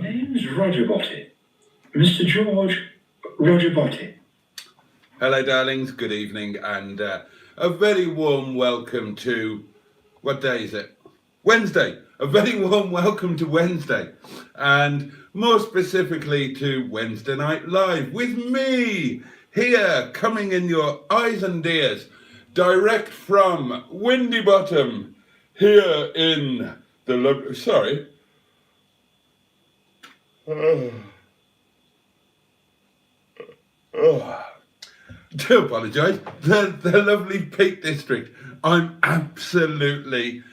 Name's Roger Boaty. Mr. George Roger Boaty. Hello, darlings. Good evening, and a very warm welcome to, what day is it? Wednesday. A very warm welcome to Wednesday, and more specifically to Wednesday Night Live with me here, coming in your eyes and ears, direct from Windy Bottom, here in the lovely, sorry. Do apologise. The lovely Peak District. I'm absolutely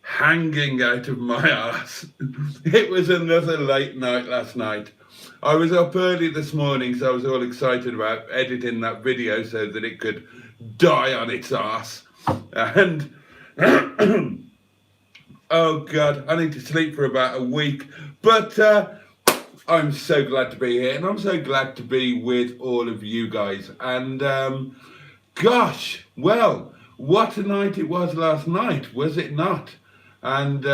hanging out of my arse. It was another late night last night. I was up early this morning, so I was all excited about editing that video so that it could die on its arse. And oh God, I need to sleep for about a week. But I'm so glad to be here, and I'm so glad to be with all of you guys. And gosh, well, what a night it was last night, was it not? And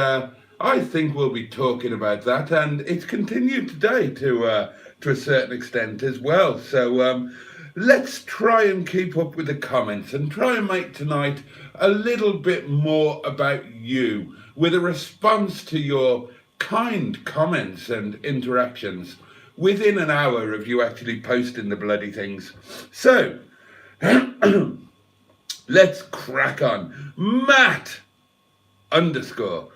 I think we'll be talking about that, and it's continued today to a certain extent as well. So let's try and keep up with the comments and try and make tonight a little bit more about you, with a response to your kind comments and interactions within an hour of you actually posting the bloody things. So let's crack on. Matt _.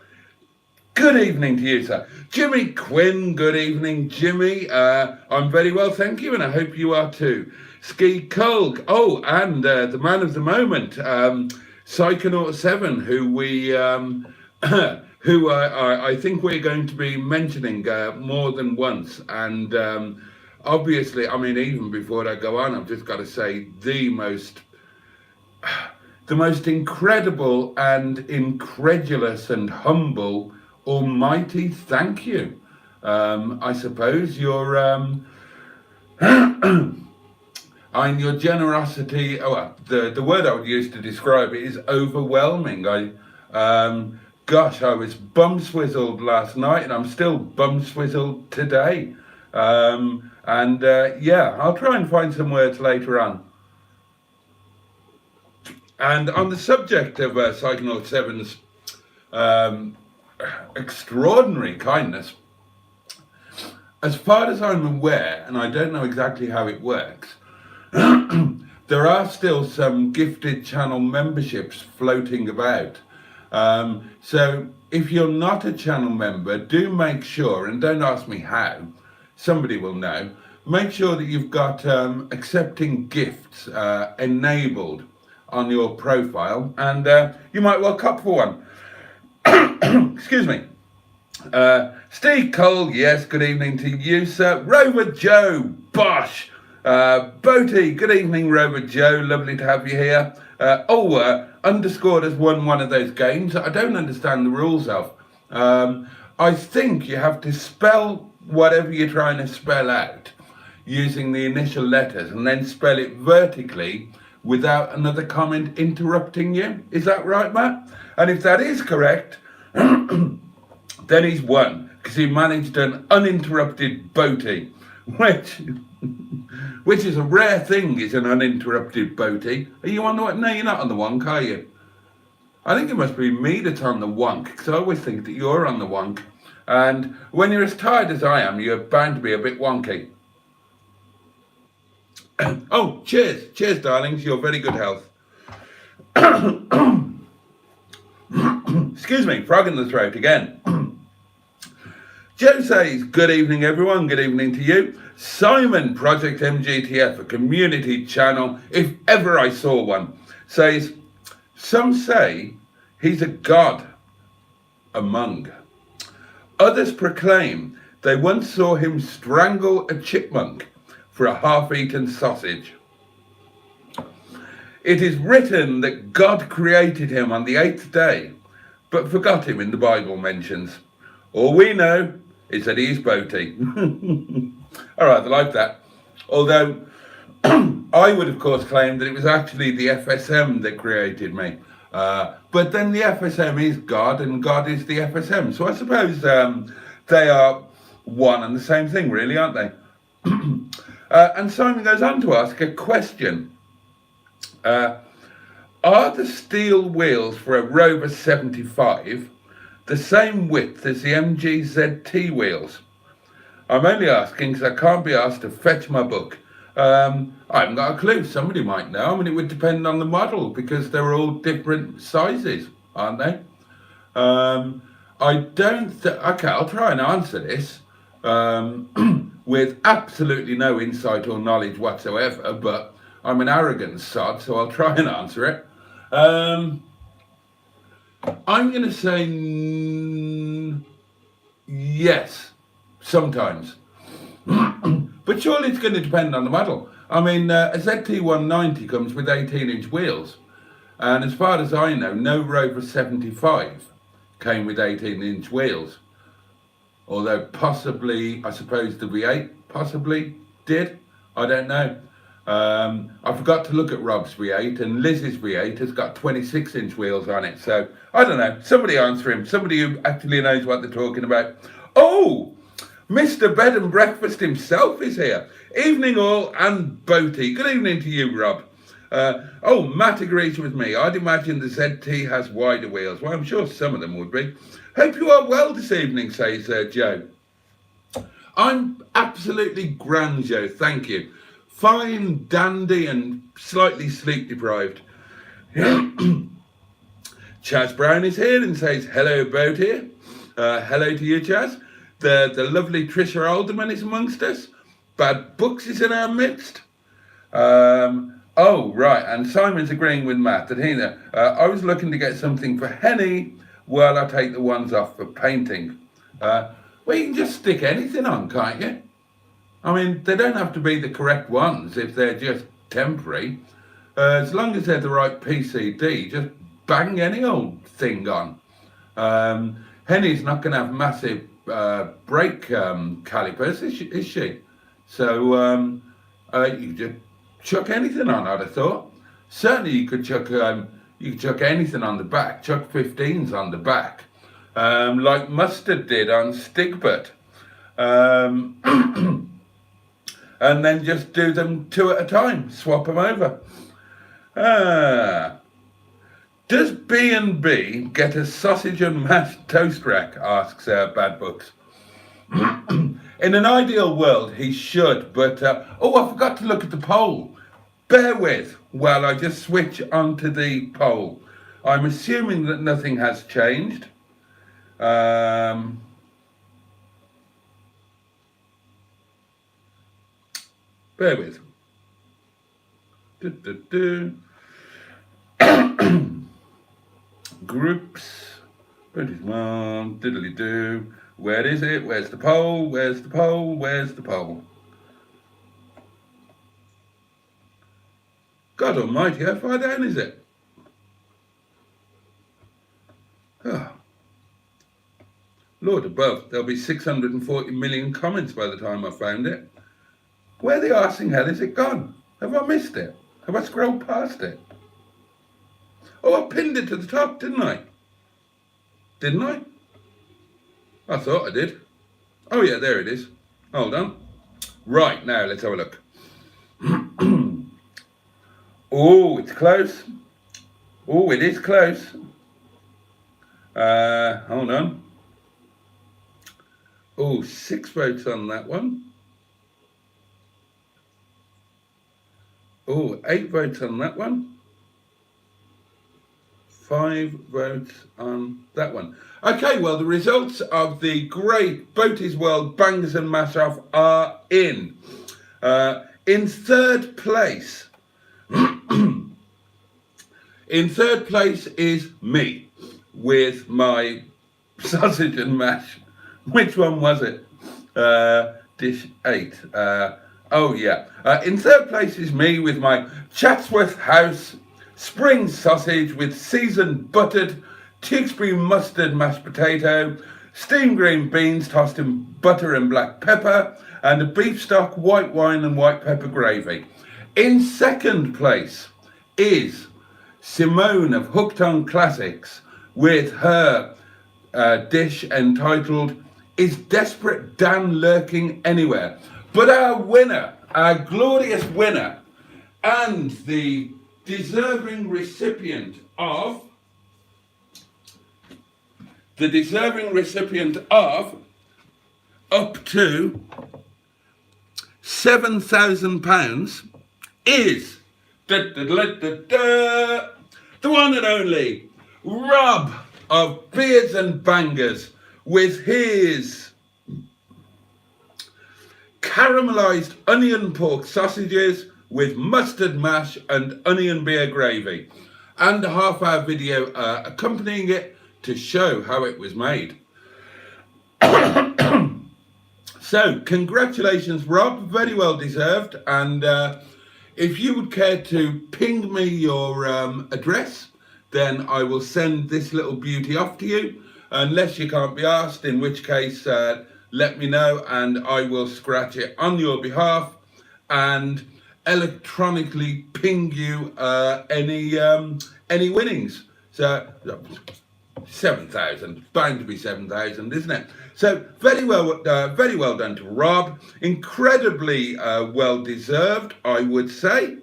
Good evening to you, sir. Jimmy Quinn, good evening, Jimmy. I'm very well, thank you, and I hope you are too. Ski Kulg, oh, and the man of the moment, Psychonaut 7, who we who I think we're going to be mentioning more than once. And obviously, I mean, even before I go on, I've just got to say the most incredible and incredulous and humble almighty thank you. I suppose your your generosity, the word I would use to describe it is overwhelming. Gosh, I was bum swizzled last night, and I'm still bum swizzled today. Yeah, I'll try and find some words later on. And on the subject of Psychonaut 7's extraordinary kindness, as far as I'm aware, and I don't know exactly how it works, there are still some gifted channel memberships floating about. So if you're not a channel member, do make sure, and don't ask me how, somebody will know, make sure that you've got accepting gifts enabled on your profile, and you might well cop for one. Excuse me. Steve Cole, yes, good evening to you, sir. Rover Joe, Bosh. Boaty, good evening, Rover Joe. Lovely to have you here. Underscored has won one of those games that I don't understand the rules of. I think you have to spell whatever you're trying to spell out using the initial letters and then spell it vertically without another comment interrupting you. Is that right, Matt? And if that is correct, then he's won because he managed an uninterrupted Boaty, which is a rare thing, is an uninterrupted Boaty. Are you on the wonk? No, you're not on the wonk, are you? I think it must be me that's on the wonk, because I always think that you're on the wonk. And when you're as tired as I am, you're bound to be a bit wonky. Oh, cheers. Cheers, darlings. Your very good health. Excuse me, frog in the throat again. Joe says, good evening, everyone. Good evening to you. Simon, Project MGTF, a community channel, if ever I saw one, says, some say he's a god among. Others proclaim they once saw him strangle a chipmunk for a half-eaten sausage. It is written that God created him on the 8th day, but forgot him in the Bible mentions. All we know is that he's Boaty. All right, I like that. Although I would, of course, claim that it was actually the FSM that created me. But then the FSM is God and God is the FSM. So I suppose they are one and the same thing, really, aren't they? And Simon goes on to ask a question. Are the steel wheels for a Rover 75 the same width as the MGZT wheels? I'm only asking because I can't be asked to fetch my book. I haven't got a clue. Somebody might know. I mean, it would depend on the model because they're all different sizes, aren't they? I don't... Okay, I'll try and answer this with absolutely no insight or knowledge whatsoever, but I'm an arrogant sod, so I'll try and answer it. I'm going to say yes, sometimes. But surely it's going to depend on the model. I mean, a ZT190 comes with 18-inch wheels. And as far as I know, no Rover 75 came with 18-inch wheels. Although possibly, I suppose the V8 possibly did. I don't know. I forgot to look at Rob's V8, and Liz's V8 has got 26-inch wheels on it. So, I don't know. Somebody answer him. Somebody who actually knows what they're talking about. Oh! Mr. Bed and Breakfast himself is here. Evening all, and Boaty. Good evening to you, Rob. Matt agrees with me. I'd imagine the ZT has wider wheels. Well, I'm sure some of them would be. Hope you are well this evening, says Joe. I'm absolutely grand, Joe. Thank you. Fine, dandy, and slightly sleep deprived. Chaz Brown is here and says, hello, Boaty. Hello to you, Chaz. The lovely Trisha Alderman is amongst us. Bad Books is in our midst. Right, and Simon's agreeing with Matt that I was looking to get something for Henny while I take the ones off for painting. Well, you can just stick anything on, can't you? I mean, they don't have to be the correct ones if they're just temporary. As long as they're the right PCD, just bang any old thing on. Henny's not going to have massive brake calipers, is she? So you just chuck anything on, I'd have thought. Certainly you could chuck anything on the back, chuck 15s on the back, like Mustard did on Stigbürt. And then just do them 2 at a time, swap them over. Does B&B get a sausage and mashed toast rack, asks Bad Books. In an ideal world, he should, but... I forgot to look at the poll. Bear with while I just switch onto the poll. I'm assuming that nothing has changed. Bear with. Groups. Boaty's mom, diddly-do. Where is it? Where's the pole? Where's the pole? Where's the pole? God almighty, how far down is it? Oh. Lord above, there'll be 640 million comments by the time I found it. Where the arsing hell is it gone? Have I missed it? Have I scrolled past it? Oh, I pinned it to the top, didn't I? Didn't I? I thought I did. Oh yeah, there it is. Hold on. Right, now let's have a look. Oh, it's close. Oh, it is close. Hold on. Oh, 6 votes on that one. Oh, 8 votes on that one. 5 votes on that one. Okay, well, the results of the great Boaty's World Bangers and Mash Off are in. In third place. In third place is me with my sausage and mash. Which one was it? Dish 8. Oh yeah. In third place is me with my Chatsworth House spring sausage with seasoned buttered Tewkesbury mustard mashed potato, steamed green beans tossed in butter and black pepper, and a beef stock, white wine and white pepper gravy. In second place is Simone of Hooked on Classics with her dish entitled Is Desperate Dan Lurking Anywhere? But our winner, our glorious winner, and the deserving recipient of up to £7,000 is the one and only Rob of Beards and Bangers with his caramelised onion pork sausages with mustard mash and onion beer gravy, and a half-hour video accompanying it to show how it was made. So, congratulations, Rob, very well deserved. And if you would care to ping me your address, then I will send this little beauty off to you, unless you can't be asked, in which case let me know and I will scratch it on your behalf and electronically ping you any winnings. So 7,000, bound to be 7,000, isn't it? So very well done to Rob. Incredibly well deserved, I would say.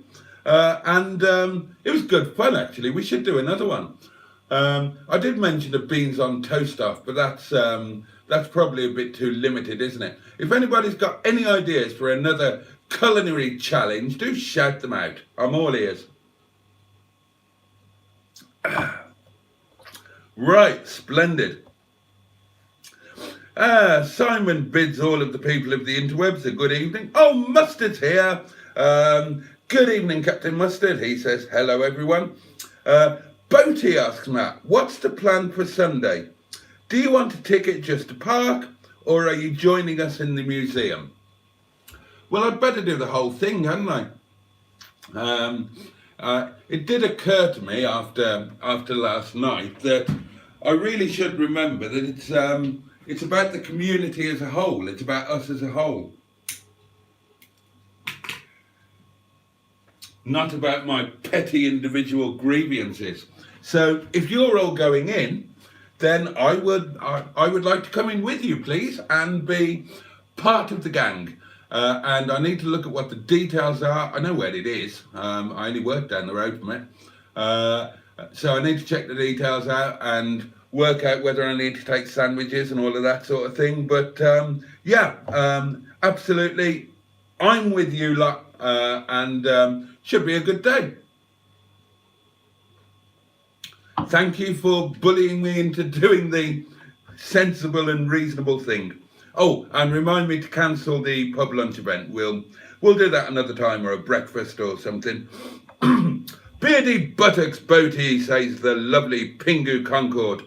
And it was good fun, actually. We should do another one. I did mention the beans on toast off, but that's probably a bit too limited, isn't it? If anybody's got any ideas for another culinary challenge, do shout them out. I'm all ears. Right, splendid. Simon bids all of the people of the interwebs a good evening. Oh, Mustard's here. Good evening, Captain Mustard. He says, hello, everyone. Boaty asks Matt, what's the plan for Sunday? Do you want a ticket just to park, or are you joining us in the museum? Well, I'd better do the whole thing, hadn't I? It did occur to me after last night that I really should remember that it's about the community as a whole. It's about us as a whole. Not about my petty individual grievances. So if you're all going in, then I would like to come in with you, please, and be part of the gang. And I need to look at what the details are. I know where it is. I only work down the road from it. So I need to check the details out and work out whether I need to take sandwiches and all of that sort of thing. But yeah, absolutely. I'm with you lot, and should be a good day. Thank you for bullying me into doing the sensible and reasonable thing. Oh, and remind me to cancel the pub lunch event. We'll do that another time, or a breakfast or something. Beardy buttocks, Boaty, says the lovely Pingu Concord.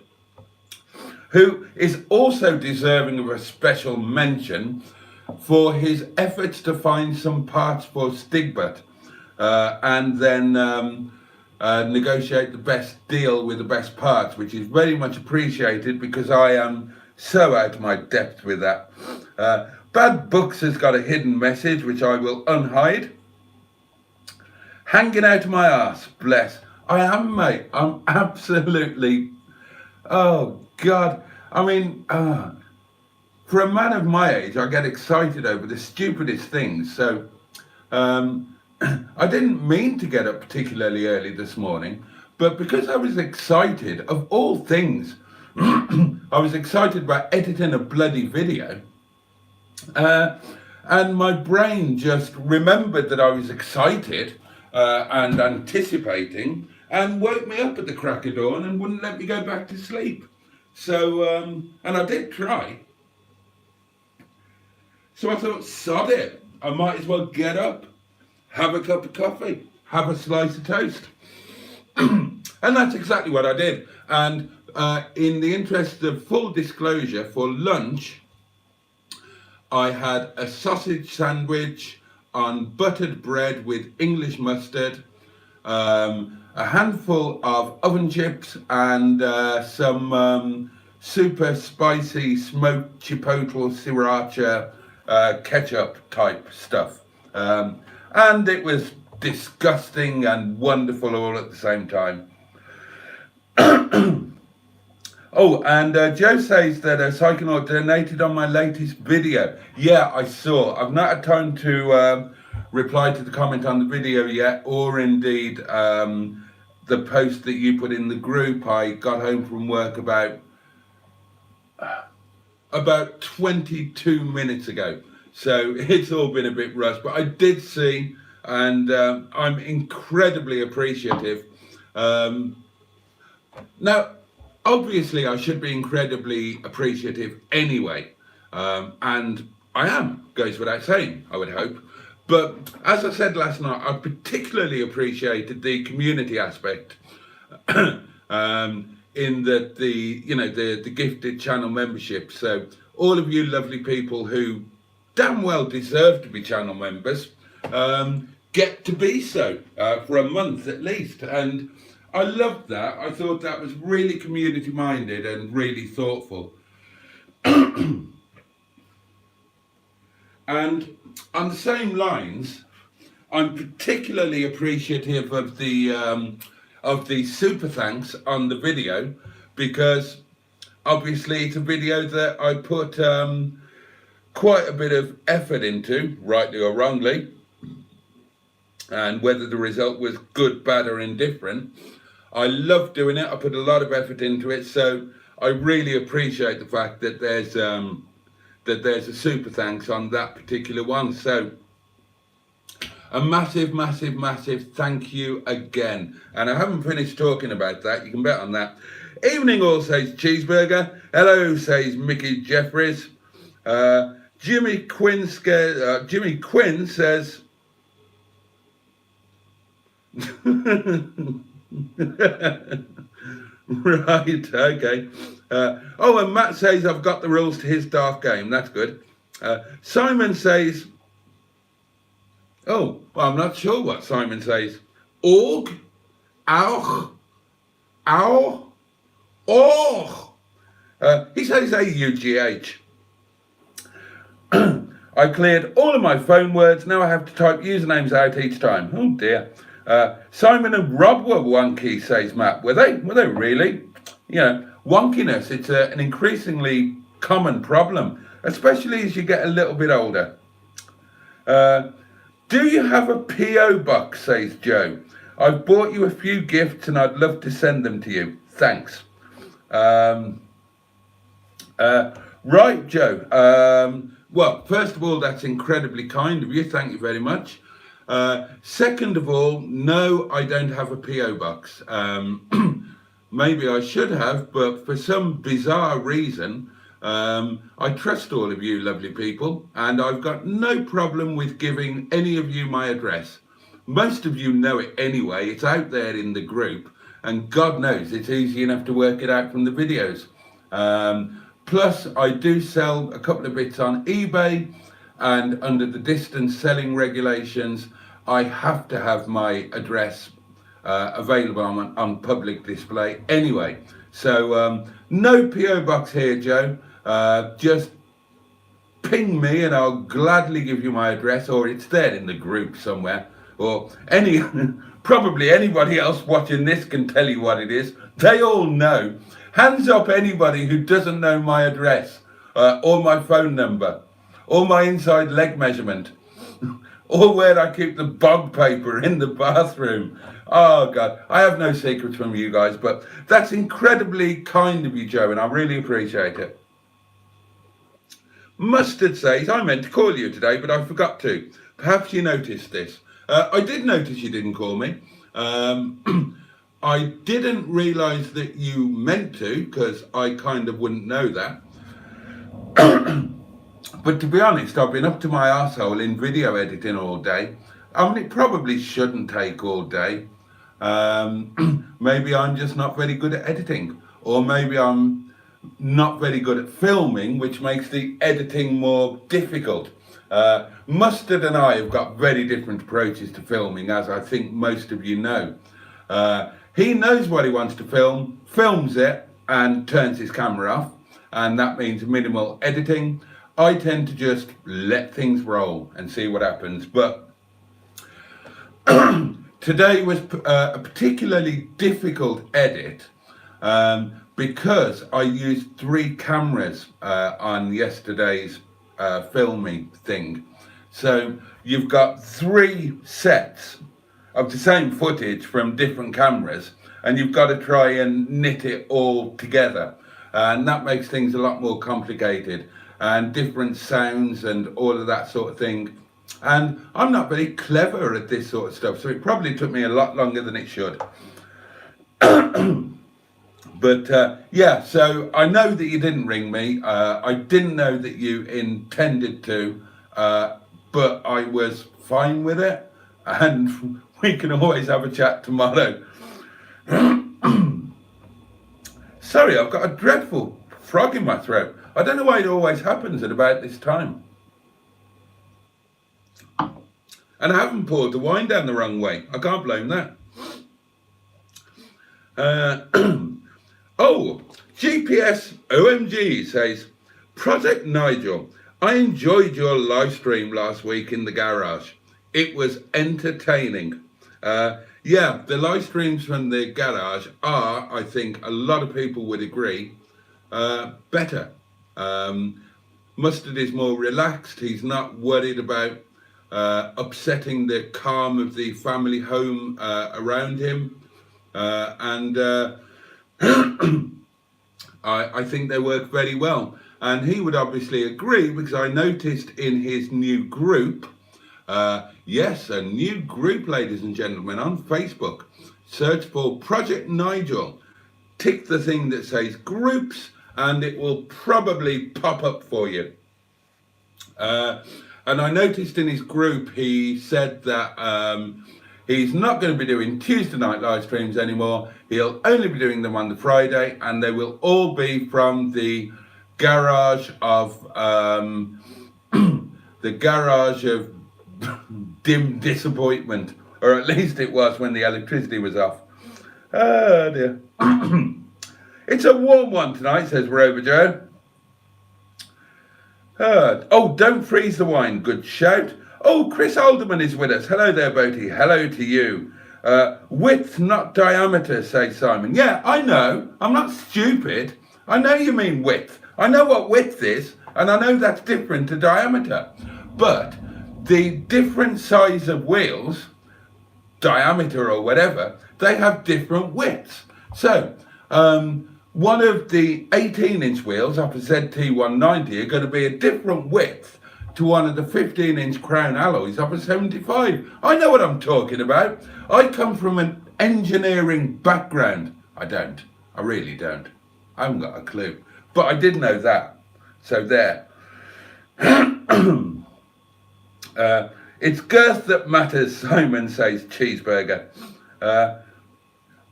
who is also deserving of a special mention for his efforts to find some parts for Stigbürt and then negotiate the best deal with the best parts, which is very much appreciated because I am so out of my depth with that. Bad Books has got a hidden message which I will unhide. Hanging out of my arse, bless. I am, mate. I'm absolutely, oh God. I mean, for a man of my age, I get excited over the stupidest things. So I didn't mean to get up particularly early this morning, but because I was excited, of all things, I was excited about editing a bloody video. And my brain just remembered that I was excited and anticipating and woke me up at the crack of dawn and wouldn't let me go back to sleep. So, and I did try. So I thought, sod it. I might as well get up, have a cup of coffee, have a slice of toast. And that's exactly what I did. And in the interest of full disclosure, for lunch, I had a sausage sandwich on buttered bread with English mustard, a handful of oven chips, and some super spicy smoked chipotle sriracha ketchup type stuff. And it was disgusting and wonderful all at the same time. Oh, and Joe says that Psychonaut donated on my latest video. Yeah, I saw. I've not had time to reply to the comment on the video yet, or indeed the post that you put in the group. I got home from work about 22 minutes ago. So it's all been a bit rushed, but I did see, and I'm incredibly appreciative. Now, obviously, I should be incredibly appreciative anyway, and I am, goes without saying, I would hope. But as I said last night, I particularly appreciated the community aspect, in that the gifted channel membership. So all of you lovely people who damn well deserve to be channel members get to be so for a month at least, and I loved that. I thought that was really community minded and really thoughtful. And on the same lines, I'm particularly appreciative of the super thanks on the video, because obviously it's a video that I put quite a bit of effort into, rightly or wrongly, and whether the result was good, bad or indifferent, I love doing it. I put a lot of effort into it, so I really appreciate the fact that there's a super thanks on that particular one. So a massive, massive, massive thank you again. And I haven't finished talking about that. You can bet on that. Evening all, says Cheeseburger. Hello, says Mickey Jeffries. Jimmy Quinn says. Right, okay. Oh, and Matt says I've got the rules to his daft game. That's good. Simon says, oh, well, I'm not sure what Simon says. Org, auch, ow, oh. He says AUGH. I cleared all of my phone words. Now I have to type usernames out each time. Oh dear. Simon and Rob were wonky, says Matt. Were they? Were they really? You know, wonkiness, it's an increasingly common problem, especially as you get a little bit older. Do you have a P.O. box, says Joe. I've bought you a few gifts and I'd love to send them to you. Thanks. Right, Joe. Well, first of all, that's incredibly kind of you. Thank you very much. Second of all, no, I don't have a P.O. box. Maybe I should have, but for some bizarre reason, I trust all of you lovely people, and I've got no problem with giving any of you my address. Most of you know it anyway. It's out there in the group, and God knows it's easy enough to work it out from the videos. Plus, I do sell a couple of bits on eBay, and under the distance selling regulations, I have to have my address available on public display anyway. So no PO box here, Joe. Just ping me and I'll gladly give you my address, or it's there in the group somewhere, or probably anybody else watching this can tell you what it is. They all know. Hands up anybody who doesn't know my address, or my phone number, or my inside leg measurement, or where I keep the bog paper in the bathroom. Oh God, I have no secrets from you guys, but that's incredibly kind of you, Joe, and I really appreciate it. Mustard says, I meant to call you today, but I forgot to. Perhaps you noticed this. I did notice you didn't call me. I didn't realise that you meant to, because I kind of wouldn't know that. But to be honest, I've been up to my arsehole in video editing all day. I mean, it probably shouldn't take all day. Maybe I'm just not very good at editing, or maybe I'm not very good at filming, which makes the editing more difficult. Mustard and I have got very different approaches to filming, as I think most of you know. He knows what he wants to film, films it, and turns his camera off, and that means minimal editing. I tend to just let things roll and see what happens. But today was a particularly difficult edit, because I used 3 cameras on yesterday's filming thing. So you've got 3 sets of the same footage from different cameras, and you've got to try and knit it all together. And that makes things a lot more complicated, and different sounds and all of that sort of thing. And I'm not very clever at this sort of stuff, so it probably took me a lot longer than it should. But yeah, so I know that you didn't ring me. I didn't know that you intended to, but I was fine with it, and we can always have a chat tomorrow. Sorry, I've got a dreadful frog in my throat. I don't know why it always happens at about this time. And I haven't poured the wine down the wrong way. I can't blame that. Oh, GPS OMG says, Project Nigel, I enjoyed your live stream last week in the garage. It was entertaining. Yeah, the live streams from the garage are, I think a lot of people would agree, better. Mustard is more relaxed. He's not worried about upsetting the calm of the family home around him. I think they work very well. And he would obviously agree, because I noticed in his new group, yes, a new group, ladies and gentlemen, on Facebook. Search for Project Nigel. Tick the thing that says groups, and it will probably pop up for you. And I noticed in his group, he said that he's not going to be doing Tuesday night live streams anymore. He'll only be doing them on the Friday, and they will all be from the garage of dim disappointment, or at least it was when the electricity was off. Oh dear. It's a warm one tonight, says Rover Joe. Oh, don't freeze the wine. Good shout. Oh, Chris Alderman is with us. Hello there, Boaty. Hello to you. Width, not diameter, says Simon. Yeah, I know. I'm not stupid. I know you mean width. I know what width is, and I know that's different to diameter. But the different size of wheels, diameter or whatever, they have different widths. So, one of the 18-inch wheels off a ZT190 are going to be a different width to one of the 15-inch crown alloys off a 75. I know what I'm talking about. I come from an engineering background. I don't. I really don't. I haven't got a clue. But I did know that. So there. It's girth that matters, Simon says cheeseburger.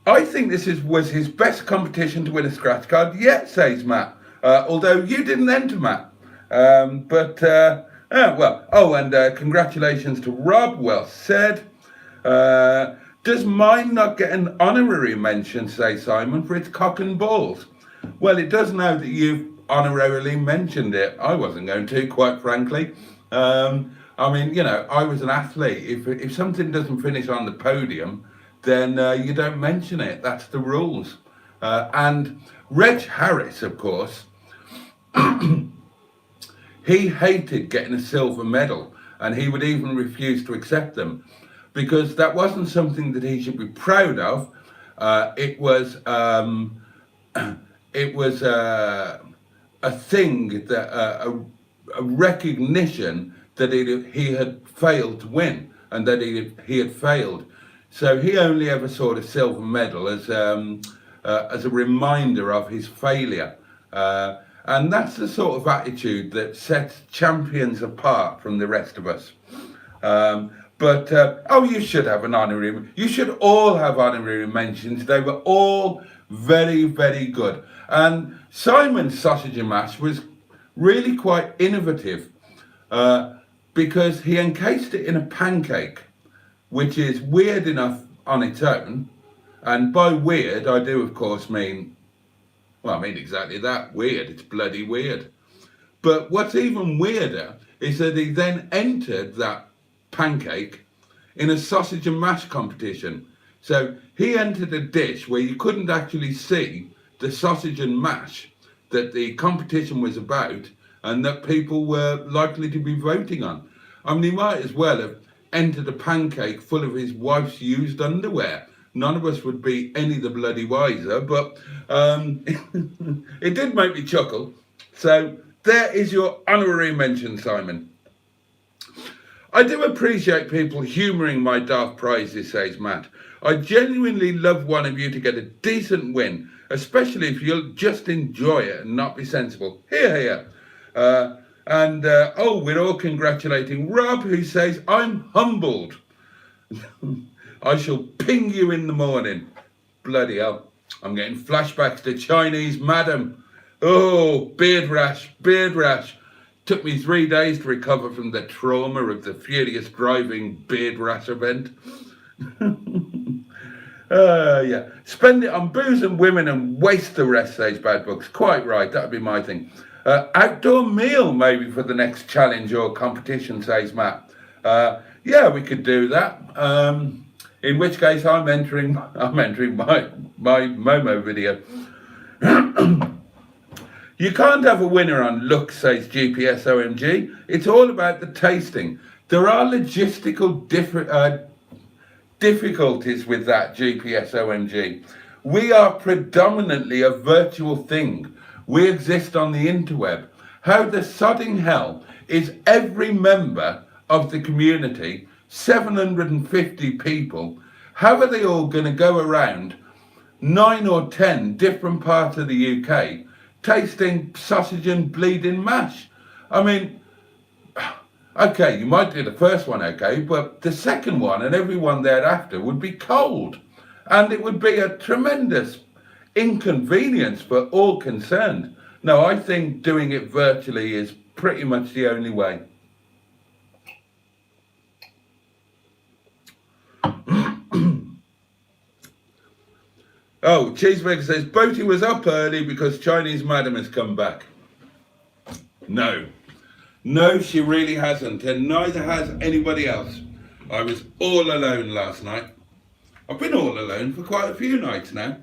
I think was his best competition to win a scratch card yet, says Matt. Although you didn't enter, Matt. Congratulations to Rob. Well said. Does mine not get an honorary mention, say Simon, for its cock and balls? Well, it does now that you've honorarily mentioned it. I wasn't going to, quite frankly. I mean, you know, I was an athlete. If something doesn't finish on the podium, then you don't mention it. That's the rules. And Reg Harris, of course, he hated getting a silver medal, and he would even refuse to accept them, because that wasn't something that he should be proud of. It was a thing that a recognition that he had failed to win, and that he had failed. So he only ever saw the silver medal as a reminder of his failure. And that's the sort of attitude that sets champions apart from the rest of us. You should have an honorary. You should all have honorary mentions. They were all very, very good. And Simon's sausage and mash was really quite innovative because he encased it in a pancake, which is weird enough on its own. And by weird, I do, of course, mean exactly that, weird. It's bloody weird. But what's even weirder is that he then entered that pancake in a sausage and mash competition. So he entered a dish where you couldn't actually see the sausage and mash that the competition was about and that people were likely to be voting on. I mean, he might as well have entered a pancake full of his wife's used underwear. None of us would be any the bloody wiser, but it did make me chuckle. So there is your honorary mention, Simon. I do appreciate people humouring my daft prizes, says Matt. I genuinely love one of you to get a decent win, especially if you'll just enjoy it and not be sensible. Hear, hear. We're all congratulating Rob, who says, I'm humbled. I shall ping you in the morning. Bloody hell. I'm getting flashbacks to Chinese madam. Oh, beard rash. Took me 3 days to recover from the trauma of the furious driving beard rash event. Yeah. Spend it on booze and women and waste the rest, says Bad Books. Quite right, that'd be my thing. Outdoor meal maybe for the next challenge or competition, says Matt. Yeah, we could do that. In which case I'm entering my Momo video. You can't have a winner on looks, says GPS OMG. It's all about the tasting. There are logistical difficulties with that, GPS OMG. We are predominantly a virtual thing. We exist on the interweb. How the sodding hell is every member of the community, 750 people, how are they all going to go around 9 or 10 different parts of the UK tasting sausage and bleeding mash? I mean, okay, you might do the first one okay, but the second one and everyone thereafter would be cold. And it would be a tremendous inconvenience for all concerned. No, I think doing it virtually is pretty much the only way. Oh, Cheeseburger says, Boaty was up early because Chinese madam has come back. No, she really hasn't, and neither has anybody else. I was all alone last night. I've been all alone for quite a few nights now.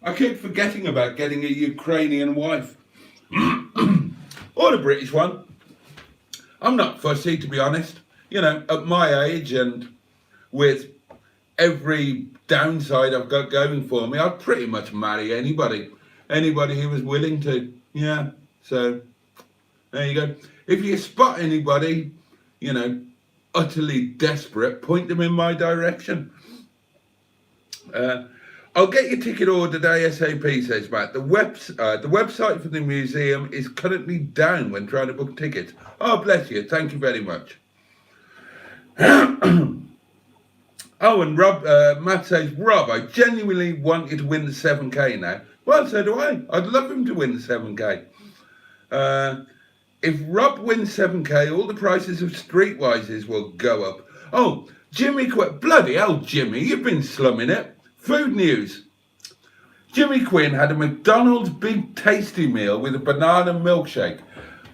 I keep forgetting about getting a Ukrainian wife. Or a British one. I'm not fussy, to be honest. You know, at my age and with every downside I've got going for me, I'd pretty much marry anybody who was willing to. Yeah, so there you go. If you spot anybody, you know, utterly desperate, point them in my direction. I'll get your ticket ordered ASAP, says Matt. The website for the museum is currently down when trying to book tickets. Oh, bless you. Thank you very much. Oh, and Matt says, Rob, I genuinely want you to win the 7K now. Well, so do I. I'd love him to win the 7K. If Rob wins 7K, all the prices of Streetwises will go up. Oh, Jimmy Quinn. Bloody hell, Jimmy, you've been slumming it. Food news. Jimmy Quinn had a McDonald's Big Tasty meal with a banana milkshake.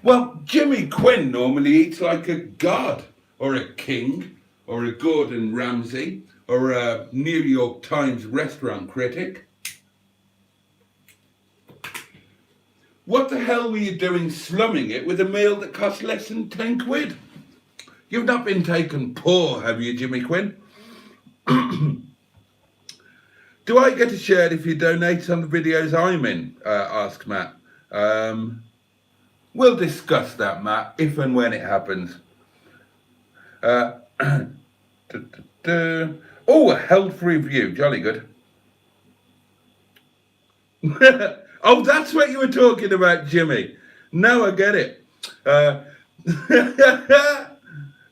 Well, Jimmy Quinn normally eats like a god, or a king, or a Gordon Ramsay, or a New York Times restaurant critic. What the hell were you doing slumming it with a meal that cost less than 10 quid? You've not been taken poor, have you, Jimmy Quinn? Do I get a share if you donate on the videos I'm in? Asks Matt. We'll discuss that, Matt, if and when it happens. Oh, a health review. Jolly good. Oh, that's what you were talking about, Jimmy. Now I get it.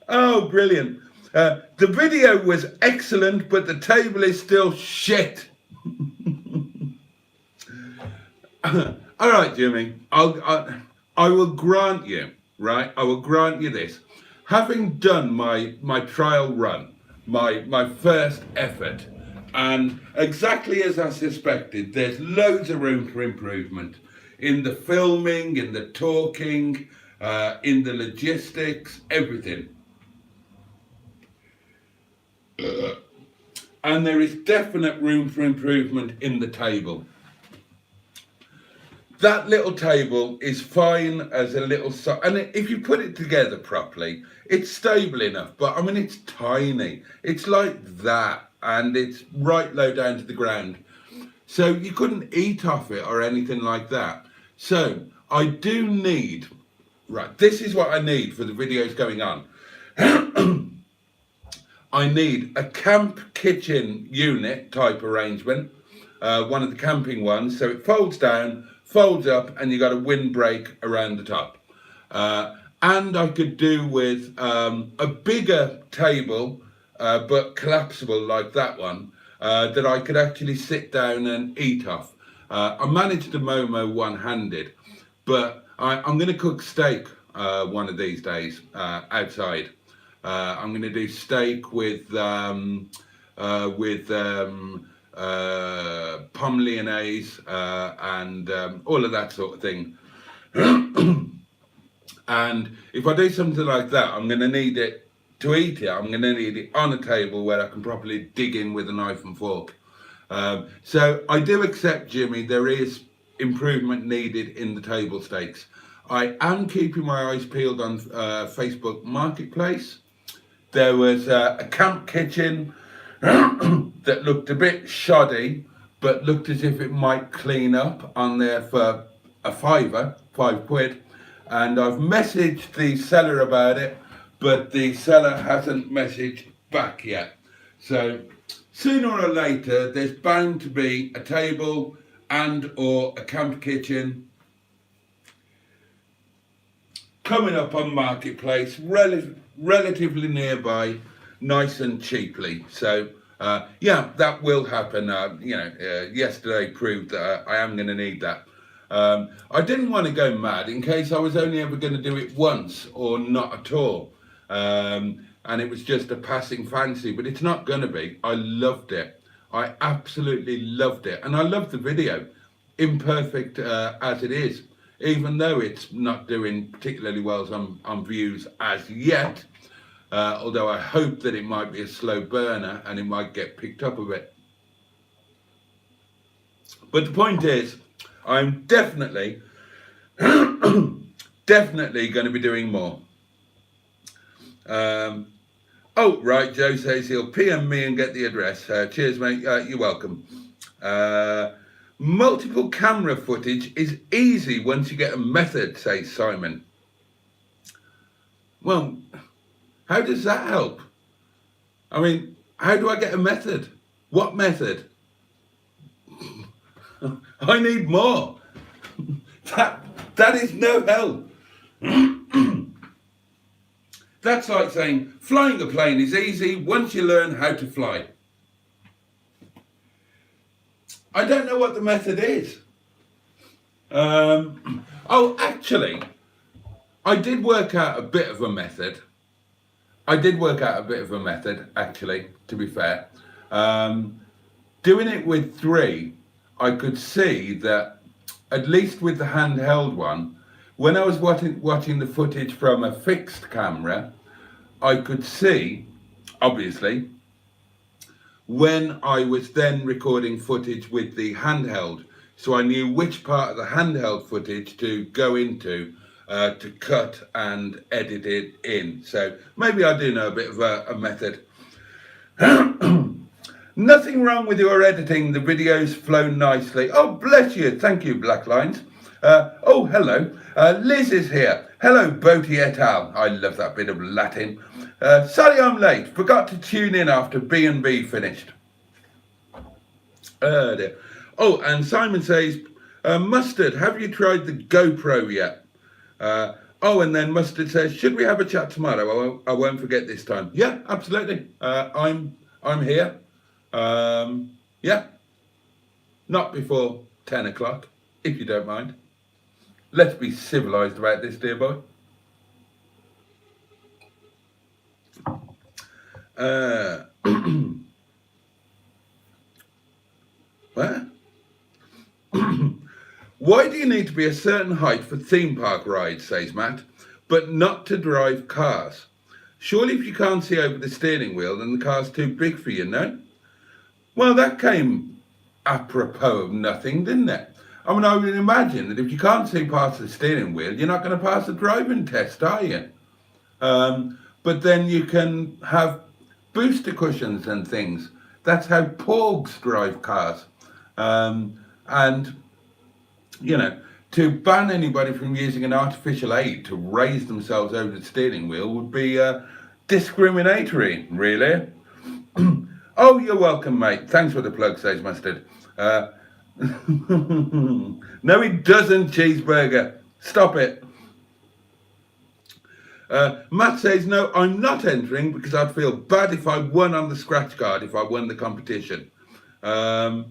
Oh, brilliant. The video was excellent, but the table is still shit. All right, Jimmy. I will grant you, right? I will grant you this. Having done my trial run, my first effort, and exactly as I suspected, there's loads of room for improvement in the filming, in the talking, in the logistics, everything. And there is definite room for improvement in the table. That little table is fine as a little, and if you put it together properly, it's stable enough, but I mean, it's tiny. It's like that, and it's right low down to the ground. So you couldn't eat off it or anything like that. So I do need, right, this is what I need for the videos going on. I need a camp kitchen unit type arrangement, one of the camping ones, so it folds down, folds up, and you got a windbreak around the top. And I could do with a bigger table, but collapsible like that one, that I could actually sit down and eat off. I managed the Momo one-handed, but I'm going to cook steak one of these days outside. I'm going to do steak with pomme lyonnaise and all of that sort of thing. And if I do something like that, I'm going to need it to eat it. I'm going to need it on a table where I can properly dig in with a knife and fork. So I do accept, Jimmy, there is improvement needed in the table stakes. I am keeping my eyes peeled on Facebook Marketplace. There was a camp kitchen that looked a bit shoddy, but looked as if it might clean up on there for a £5, £5. And I've messaged the seller about it, but the seller hasn't messaged back yet. So sooner or later, there's bound to be a table and or a camp kitchen coming up on Marketplace, relatively nearby, nice and cheaply. So yeah, that will happen. Yesterday proved that I am going to need that. I didn't want to go mad in case I was only ever going to do it once or not at all. And it was just a passing fancy, but it's not going to be. I loved it. I absolutely loved it. And I loved the video, imperfect as it is, even though it's not doing particularly well on views as yet. Although I hope that it might be a slow burner and it might get picked up a bit. But the point is, I'm definitely going to be doing more. Oh, right, Joe says he'll PM me and get the address. Cheers, mate. You're welcome. Multiple camera footage is easy once you get a method, says Simon. Well, how does that help? I mean, how do I get a method? What method? I need more. That is no help. That's like saying flying a plane is easy once you learn how to fly. I don't know what the method is. Oh, actually, I did work out a bit of a method. Actually, to be fair. Doing it with 3, I could see that, at least with the handheld one, when I was watching the footage from a fixed camera, I could see, obviously, when I was then recording footage with the handheld. So I knew which part of the handheld footage to go into to cut and edit it in. So maybe I do know a bit of a method. Nothing wrong with your editing. The videos flow nicely. Oh, bless you. Thank you, Black Lines. Oh, hello. Liz is here. Hello, Boaty et al. I love that bit of Latin. Sorry I'm late. Forgot to tune in after B&B finished. Dear. Oh, and Simon says, Mustard, have you tried the GoPro yet? Oh, and then Mustard says, should we have a chat tomorrow? I won't forget this time. Yeah, absolutely. I'm here. Yeah. Not before 10 o'clock, if you don't mind. Let's be civilised about this, dear boy. Where? Why do you need to be a certain height for theme park rides, says Matt, but not to drive cars? Surely if you can't see over the steering wheel, then the car's too big for you, no? Well, that came apropos of nothing, didn't it? I mean, I would imagine that if you can't see past the steering wheel, you're not going to pass the driving test, are you? But then you can have booster cushions and things. That's how porgs drive cars. And, you know, to ban anybody from using an artificial aid to raise themselves over the steering wheel would be discriminatory, really. Oh, you're welcome, mate. Thanks for the plug, says Mustard. No, he doesn't, Cheeseburger. Stop it. Matt says, no, I'm not entering because I'd feel bad if I won on the scratch card if I won the competition. I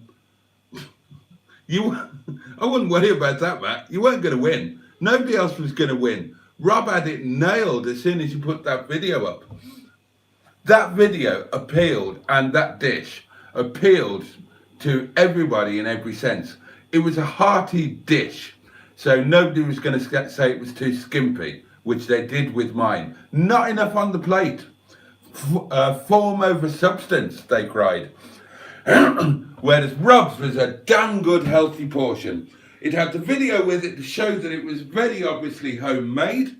wouldn't worry about that, Matt. You weren't going to win. Nobody else was going to win. Rob had it nailed as soon as you put that video up. That video appealed, and that dish appealed to everybody in every sense. It was a hearty dish, so nobody was going to say it was too skimpy, which they did with mine. Not enough on the plate. Form over substance, they cried. Whereas Rob's was a damn good healthy portion. It had the video with it to show that it was very obviously homemade.